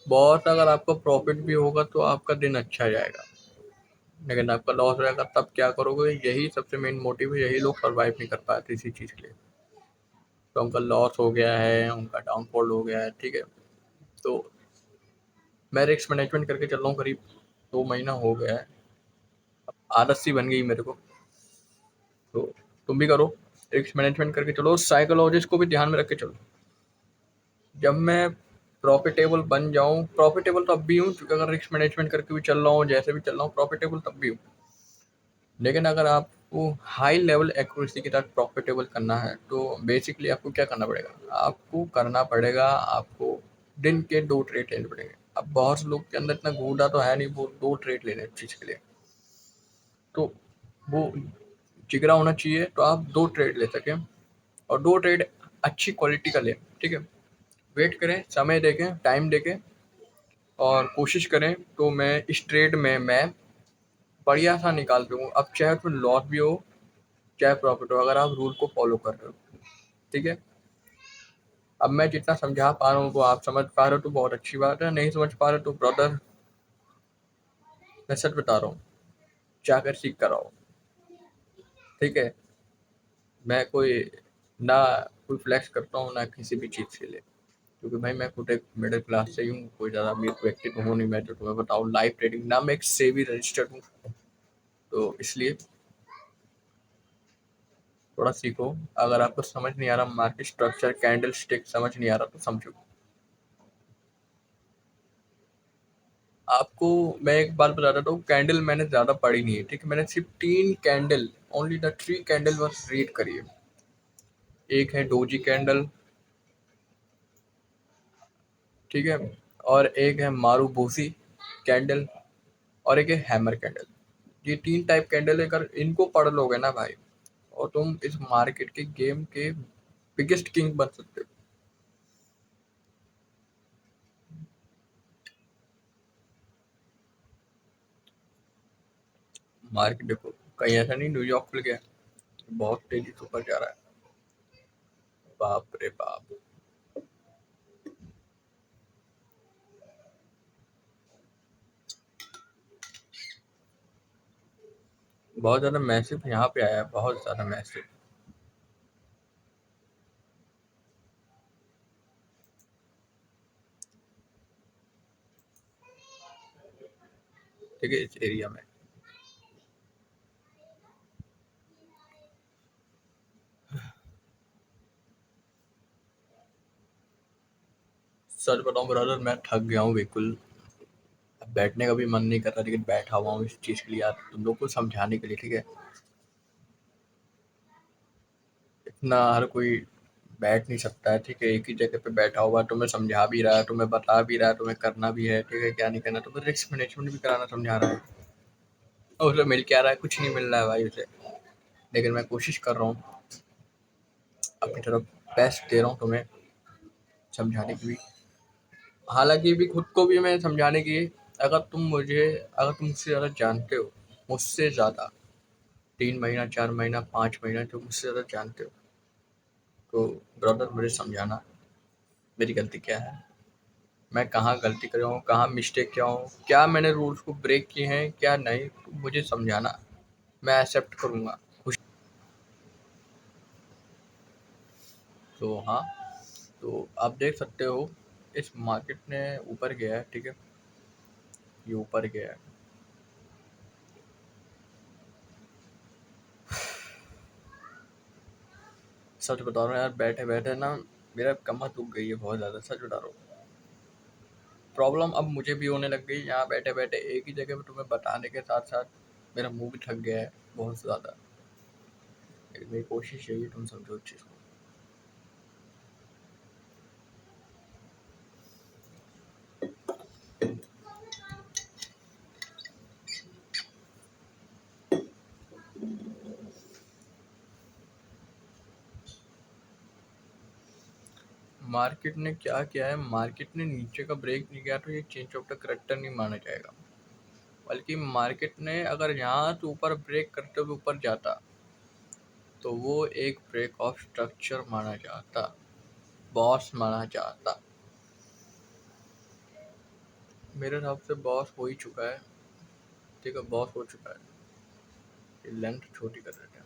बहुत अगर आपको प्रॉफिट भी होगा तो आपका दिन अच्छा जाएगा, लेकिन आपका लॉस रहेगा तब क्या करोगे? यही सबसे मेन मोटिव है, यही लोग सर्वाइव नहीं कर पाते इसी चीज़ के लिए। तो उनका लॉस हो गया है, उनका डाउनफॉल हो गया है, ठीक है। तो मैं रिस्क मैनेजमेंट करके चल रहा हूँ, करीब 2 महीना हो गया है। आदत सी बन गई मेरे को। तो तुम भी करो, रिस्क मैनेजमेंट करके चलो, साइकोलॉजिस्ट को भी ध्यान में रख के चलो। जब मैं प्रॉफिटेबल बन जाऊँ, प्रॉफिटेबल तो अब भी हूँ, क्योंकि अगर रिस्क मैनेजमेंट करके भी चल रहा हूँ, जैसे भी चल रहा हूँ, प्रॉफिटेबल तब भी हूँ। लेकिन अगर आपको हाई लेवल एक्यूरेसी के साथ प्रॉफिटेबल करना है तो बेसिकली आपको क्या करना पड़ेगा? आपको दिन के 2 ट्रेड लेने पड़ेंगे। अब बहुत से लोग के अंदर इतना घूटा तो है नहीं, वो 2 ट्रेड लेने इस चीज़ के लिए। तो वो जिगरा होना चाहिए तो आप 2 ट्रेड ले सकें, और 2 ट्रेड अच्छी क्वालिटी का लें, ठीक है। वेट करें, समय देखें, टाइम देखें, और कोशिश करें तो मैं इस ट्रेड में मैं बढ़िया सा निकाल दूँ। अब चाहे उसमें लॉस भी हो चाहे प्रॉफिट हो, अगर आप रूल को फॉलो कर रहे हो, ठीक है। अब मैं जितना समझा पा रहा हूँ वो आप समझ पा रहे हो तो बहुत अच्छी बात है, नहीं समझ पा रहे तो ब्रदर मैं सच बता रहा हूँ, जाकर सीख कर आओ, ठीक है। मैं कोई ना कोई फ्लैक्स करता हूँ ना किसी भी चीज़ के लिए, क्योंकि भाई मैं खुद एक मिडिल क्लास से ही हूँ, कोई ज़्यादा अमीर व्यक्ति तो हूँ नहीं। मैं तो तुम्हें बताऊँ, लाइव ट्रेडिंग ना मैं एक सेबी रजिस्टर्ड हूँ, तो इसलिए थोड़ा सीखो। अगर आपको समझ नहीं आ रहा मार्केट स्ट्रक्चर, कैंडल स्टिक समझ नहीं आ रहा तो समझो। आपको मैं एक बात बता देता हूँ, कैंडल मैंने ज़्यादा पढ़ी नहीं है, ठीक है। मैंने सिर्फ 3 कैंडल, ओनली द 3 कैंडल बस रीड करी है। एक है डोजी कैंडल, ठीक है, और एक है मारूबोसी कैंडल, और एक है हैमर कैंडल। ये 3 टाइप कैंडल है, अगर इनको पढ़ लोगे ना भाई, और तुम इस मार्केट के गेम के बिगेस्ट किंग बन सकते हो। मार्केट देखो, कहीं ऐसा नहीं न्यूयॉर्क खुल गया, बहुत तेजी से ऊपर जा रहा है। बाप रे बाप। बहुत ज़्यादा मैसिव यहाँ पे आया है, बहुत ज़्यादा मैसिव। ठीक है, इस एरिया में सच बताऊं ब्रदर, मैं थक गया हूँ बिल्कुल। अब बैठने का भी मन नहीं कर रहा, लेकिन बैठा हुआ हूँ इस चीज़ के लिए यार, तुम लोग को समझाने के लिए, ठीक है। इतना हर कोई बैठ नहीं सकता है, ठीक है। एक ही जगह पे बैठा हुआ तुम्हें समझा भी रहा है, तुम्हें बता भी रहा है, तुम्हें करना भी है, ठीक है, क्या नहीं करना, तुम्हें रिस्क मैनेजमेंट भी कराना समझा रहा है, और उसे मिल क्या रहा है? कुछ नहीं मिल रहा है भाई उसे। लेकिन मैं कोशिश कर रहा हूँ, अपनी तरफ बेस्ट दे रहा हूँ तुम्हें समझाने की भी। हालांकि भी खुद को भी मैं समझाने की, अगर तुम मुझसे ज़्यादा जानते हो, मुझसे ज़्यादा 3 महीना, 4 महीना, 5 महीना जो मुझसे ज़्यादा जानते हो, तो ब्रदर मुझे समझाना मेरी गलती क्या है, मैं कहाँ गलती कर रहा हूँ, कहाँ मिस्टेक किया हूँ, क्या मैंने रूल्स को ब्रेक किए हैं, क्या नहीं, तो मुझे समझाना, मैं एक्सेप्ट करूँगा। खुश। तो हाँ, तो आप देख सकते हो इस मार्केट ने ऊपर गया है, ठीक है, ये ऊपर गया है। सच बता रहा हूँ यार, बैठे बैठे ना मेरा कमर दुख गई है बहुत ज़्यादा, सच बता रहा हूँ। प्रॉब्लम अब मुझे भी होने लग गई, यहाँ बैठे बैठे एक ही जगह पे तुम्हें बताने के साथ साथ मेरा मुंह भी थक गया है बहुत ज़्यादा। लेकिन मेरी कोशिश यही है तुम समझो इस चीज़ को। मार्केट ने क्या किया है, मार्केट ने नीचे का ब्रेक नहीं किया तो ये चेंज ऑफ द करेक्टर नहीं माना जाएगा, बल्कि मार्केट ने अगर यहाँ से ऊपर ब्रेक करते हुए ऊपर जाता तो वो एक ब्रेक ऑफ स्ट्रक्चर माना जाता, बॉस माना जाता। मेरे हिसाब से बॉस हो ही चुका है, ठीक है, बॉस हो चुका है। ये लेंथ छोटी कर देते हैं।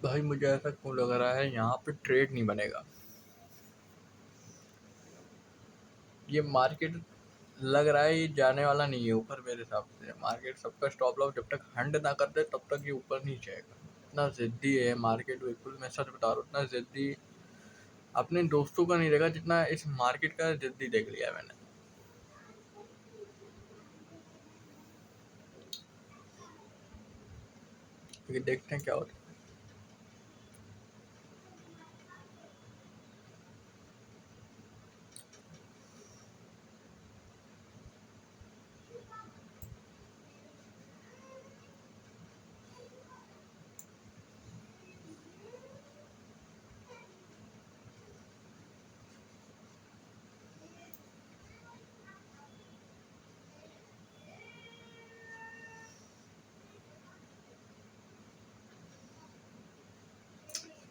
भाई मुझे ऐसा क्यों लग रहा है यहाँ पे ट्रेड नहीं बनेगा। ये मार्केट लग रहा है ये जाने वाला नहीं है ऊपर। मेरे हिसाब से मार्केट सबका स्टॉप लॉस जब तक हंड ना कर दे तब तक ये ऊपर नहीं जाएगा। इतना जिद्दी है मार्केट, बिल्कुल मैं सच बता रहा हूँ, इतना जिद्दी अपने दोस्तों का नहीं देखा जितना इस मार्केट का जिद्दी देख लिया मैंने। क्योंकि देखते हैं क्या होता है।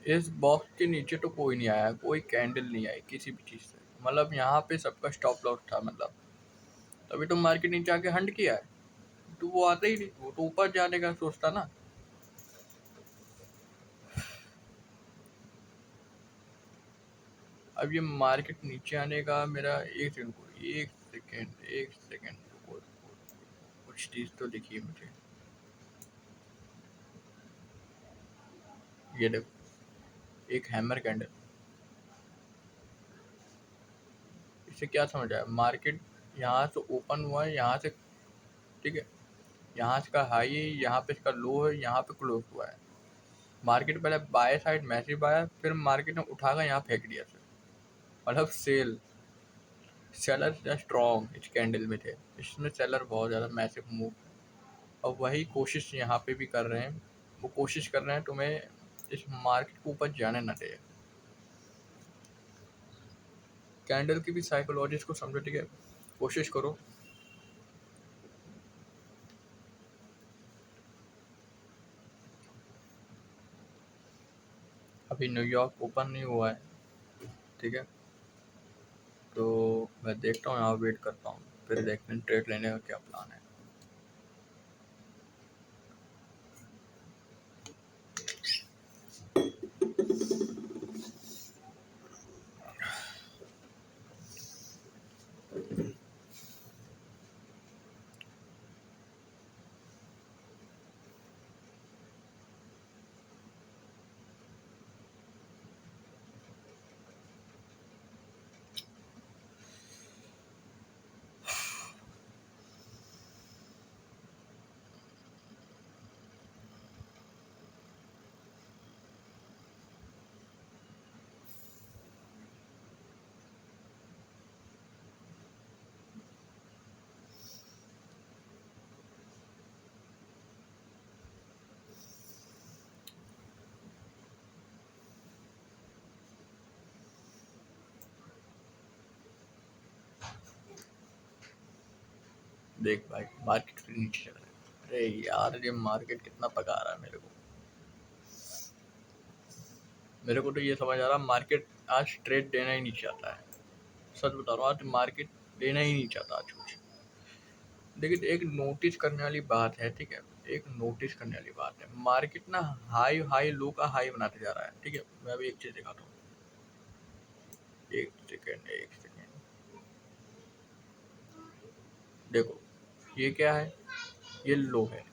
इस बॉक्स के नीचे तो कोई नहीं आया, कोई कैंडल नहीं आई किसी भी चीज़ से, मतलब यहाँ पे सबका स्टॉप लॉस था। मतलब तभी तो मार्केट नीचे आके हंड किया है, तो वो आता ही नहीं, वो तो ऊपर जाने का सोचता ना। अब ये मार्केट नीचे आने का मेरा एक सेकेंड कुछ चीज़ तो दिखी मुझे। ये देखो एक हैमर कैंडल, इससे क्या समझ आया, मार्केट यहाँ से ओपन हुआ है, यहाँ से, ठीक है, यहाँ से का हाई है, यहाँ पे इसका लो है, यहाँ पे क्लोज हुआ है। मार्केट पहले बाय साइड मैसिव आया, फिर मार्केट ने उठाकर यहाँ फेंक दिया सर, मतलब सेलर स्ट्रॉन्ग इस कैंडल में थे, इसमें सेलर बहुत ज़्यादा मैसिव मूव। और वही कोशिश यहाँ पे भी कर रहे हैं, वो कोशिश कर रहे हैं तुम्हें इस मार्केट को ऊपर जाने ना दे। कैंडल की भी साइकोलॉजिस्ट को समझो, ठीक है, कोशिश करो। अभी न्यूयॉर्क ओपन नहीं हुआ है, ठीक है, तो मैं देखता हूँ, यहाँ वेट करता हूँ, फिर देखते हैं ट्रेड लेने का क्या प्लान है। देख भाई मार्केट फिर नीचे चल रहा है। अरे यार ये मार्केट कितना पका रहा है मेरे को तो ये समझ आ रहा मार्केट आज ट्रेड देना ही नहीं चाहता है। सच बता रहा हूँ, आज मार्केट देना ही नहीं चाहता आज कुछ। लेकिन एक नोटिस करने वाली बात है, ठीक है, एक नोटिस करने वाली बात है, मार्केट ना हाई हाई लो का हाई बनाते जा रहा है, ठीक है। मैं अभी एक चीज़ दिखाता हूँ, एक सेकेंड देखो, ये क्या है, ये लो है,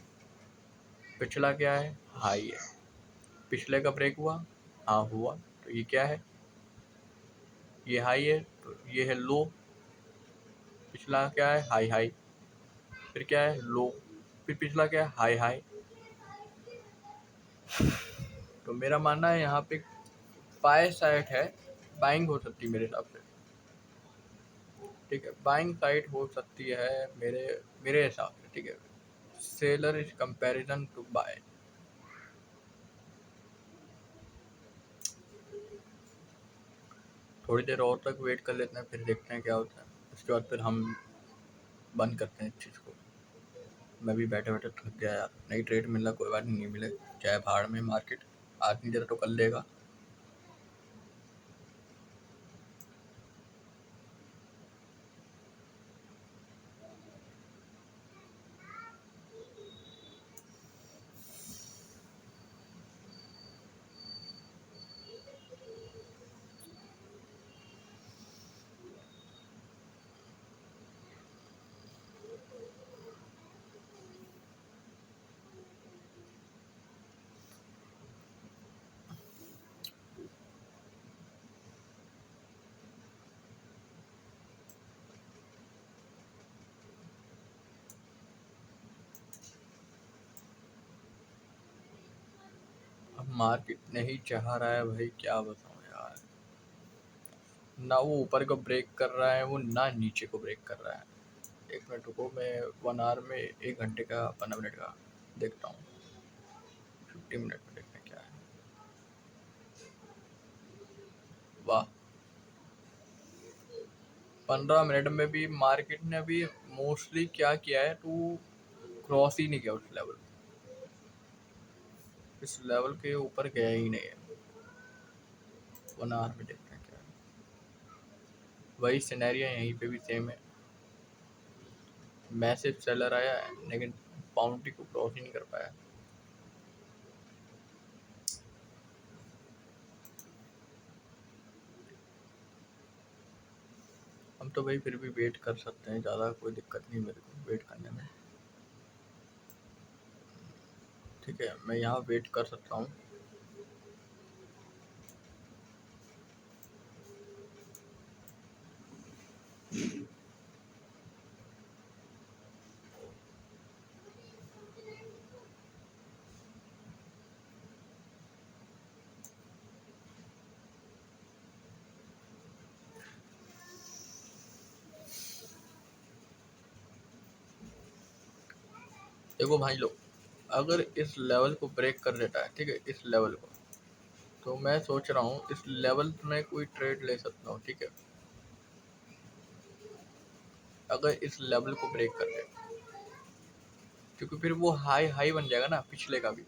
पिछला क्या है, हाई है, पिछले का ब्रेक हुआ, हाँ हुआ, तो ये क्या है, ये हाई है तो ये है लो, पिछला क्या है हाई हाई, फिर क्या है लो, फिर पिछला क्या है हाई हाई। तो मेरा मानना है यहाँ पे बाय साइड है, बाइंग हो सकती है मेरे हिसाब से, ठीक है, बाइंग साइड हो सकती है मेरे मेरे हिसाब से, ठीक है। Seller is comparison to buy. थोड़ी देर और तक वेट कर लेते हैं, फिर देखते हैं क्या होता है, उसके बाद फिर हम बंद करते हैं इस चीज़ को। मैं भी बैठे बैठे थक गया यार, नहीं ट्रेड मिल रहा, कोई बात नहीं, नहीं मिले चाहे भाड़ में मार्केट, आदमी जरा तो कर लेगा। अब मार्केट नहीं चाह रहा है भाई, क्या बताऊँ यार, ना वो ऊपर को ब्रेक कर रहा है, वो ना नीचे को ब्रेक कर रहा है। एक मिनट रुको, मैं 1 आवर में 1 घंटे का 15 मिनट का देखता हूँ, 50 मिनट में देखते हैं क्या है। वाह, 15 मिनट में भी मार्केट ने अभी मोस्टली क्या किया है, तो क्रॉस ही नहीं किया उस लेवल, इस लेवल के ऊपर गया ही नहीं है। 1 आवर में देखते हैं क्या है। वही सिनेरियो यहीं पे भी सेम है, मैसिव सेलर आया है लेकिन बाउंड्री को क्रॉस ही नहीं कर पाया। हम तो भाई फिर भी वेट कर सकते हैं, ज़्यादा कोई दिक्कत नहीं मेरे को वेट करने में, ठीक है, मैं यहाँ वेट कर सकता हूँ। देखो भाई लोग, अगर इस लेवल को ब्रेक कर देता है, ठीक है, इस लेवल को, तो मैं सोच रहा हूँ इस लेवल में कोई ट्रेड ले सकता हूँ, ठीक है, अगर इस लेवल को ब्रेक कर दे, क्योंकि फिर वो हाई हाई बन जाएगा ना पिछले का भी।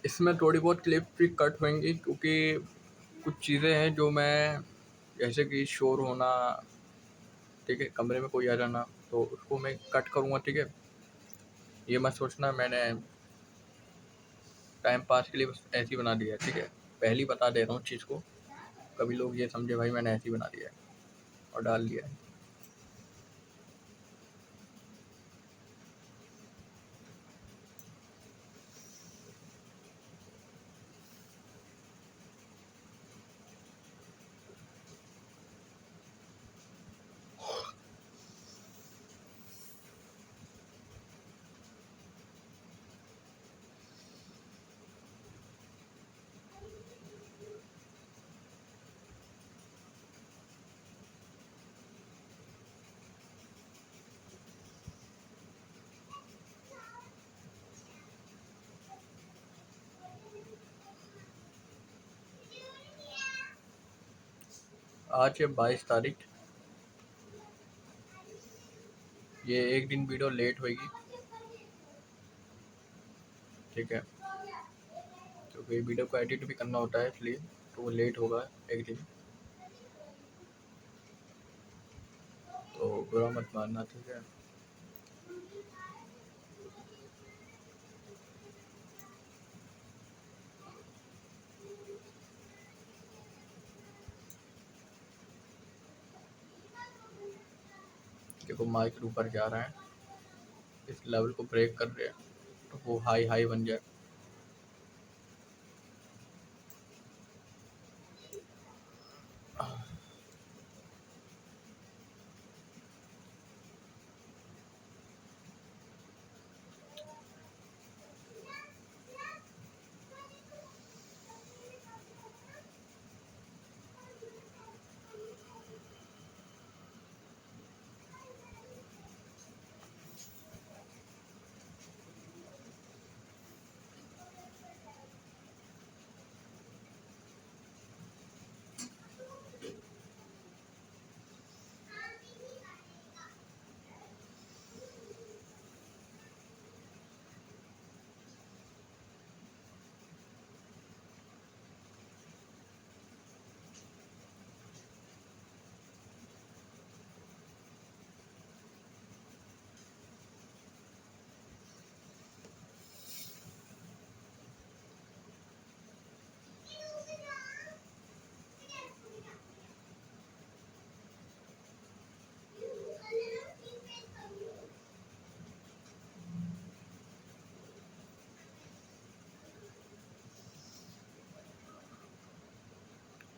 इसमें थोड़ी बहुत क्लिप भी कट होंगी, क्योंकि कुछ चीज़ें हैं जो मैं, जैसे कि शोर होना, ठीक है, कमरे में कोई आ जाना, तो उसको मैं कट करूँगा, ठीक है। ये मत सोचना मैंने टाइम पास के लिए बस ऐसे ही बना दिया है, ठीक है, पहले ही बता दे रहा हूँ चीज़ को, कभी लोग ये समझे भाई मैंने ऐसे ही बना दिया है और डाल दिया है। आज है 22 तारीख, ये एक दिन वीडियो लेट होगी, ठीक है, क्योंकि वीडियो को एडिट भी करना होता है इसलिए, तो वो लेट होगा एक दिन, तो बुरा मत मानना, ठीक है। देखो मार्केट ऊपर जा रहा है, इस लेवल को ब्रेक कर रहे हैं तो वो हाई हाई बन जाए।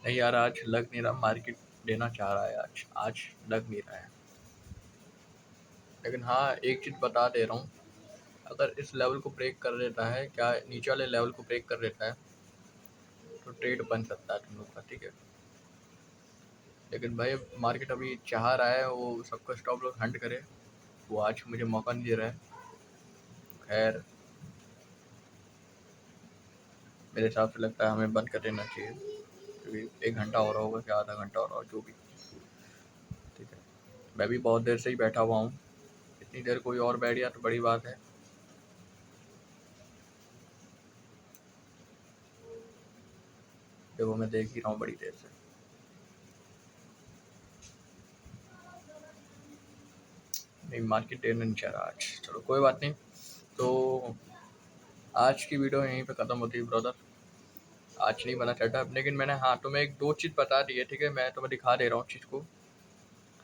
नहीं यार, आज लग नहीं रहा, मार्केट लेना चाह रहा है आज, आज लग नहीं रहा है। लेकिन हाँ, एक चीज़ बता दे रहा हूँ, अगर इस लेवल को ब्रेक कर देता है, क्या नीचे वाले लेवल को ब्रेक कर देता है, तो ट्रेड बन सकता है तुम लोग का, ठीक है। लेकिन भाई मार्केट अभी चाह रहा है वो सबका स्टॉप लॉस हंट करे, वो आज मुझे मौका नहीं दे रहा है। खैर, मेरे हिसाब से लगता है हमें बंद कर देना चाहिए, क्योंकि 1 घंटा हो रहा होगा, क्या आधा घंटा हो रहा हो, जो भी, ठीक है। मैं भी बहुत देर से ही बैठा हुआ हूँ, इतनी देर कोई और बैठ गया तो बड़ी बात है। देखो मैं देख ही रहा हूँ बड़ी देर से। नहीं, मार्केट देना नहीं चाह रहा आज, चलो कोई बात नहीं। तो आज की वीडियो यहीं पे ख़त्म होती है ब्रदर। आज नहीं बना सेटअप, लेकिन मैंने हाँ तुम्हें 1-2 चीज़ बता दी है, ठीक है। मैं तुम्हें दिखा दे रहा हूँ चीज़ को।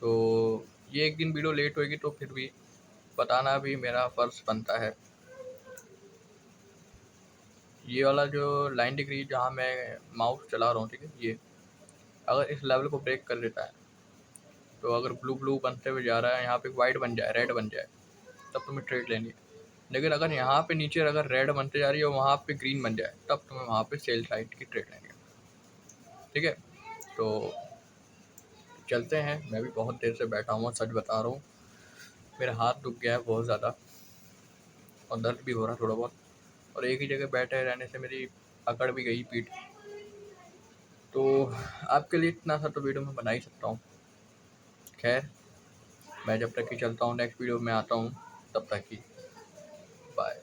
तो ये एक दिन वीडियो लेट होएगी तो फिर भी बताना भी मेरा फ़र्ज़ बनता है। ये वाला जो लाइन दिख रही है जहाँ मैं माउस चला रहा हूँ, ठीक है, ये अगर इस लेवल को ब्रेक कर देता है, तो अगर ब्लू ब्लू बनते हुए जा रहा है, यहाँ पे वाइट बन जाए, रेड बन जाए, तब तुम्हें ट्रेड लेनी है। लेकिन अगर यहाँ पे नीचे अगर रेड बनते जा रही है और वहाँ पे ग्रीन बन जाए, तब तुम्हें वहाँ पे सेल साइड की ट्रेड लेनी है, ठीक है। तो चलते हैं, मैं भी बहुत देर से बैठा हूँ, सच बता रहा हूँ, मेरा हाथ दुख गया है बहुत ज़्यादा और दर्द भी हो रहा है थोड़ा बहुत, और एक ही जगह बैठे रहने से मेरी अकड़ भी गई पीठ। तो आपके लिए इतना सा तो वीडियो में बना ही सकता हूँ। खैर, मैं जब तक कि चलता हूँ, नेक्स्ट वीडियो में आता हूँ, तब तक की बाय।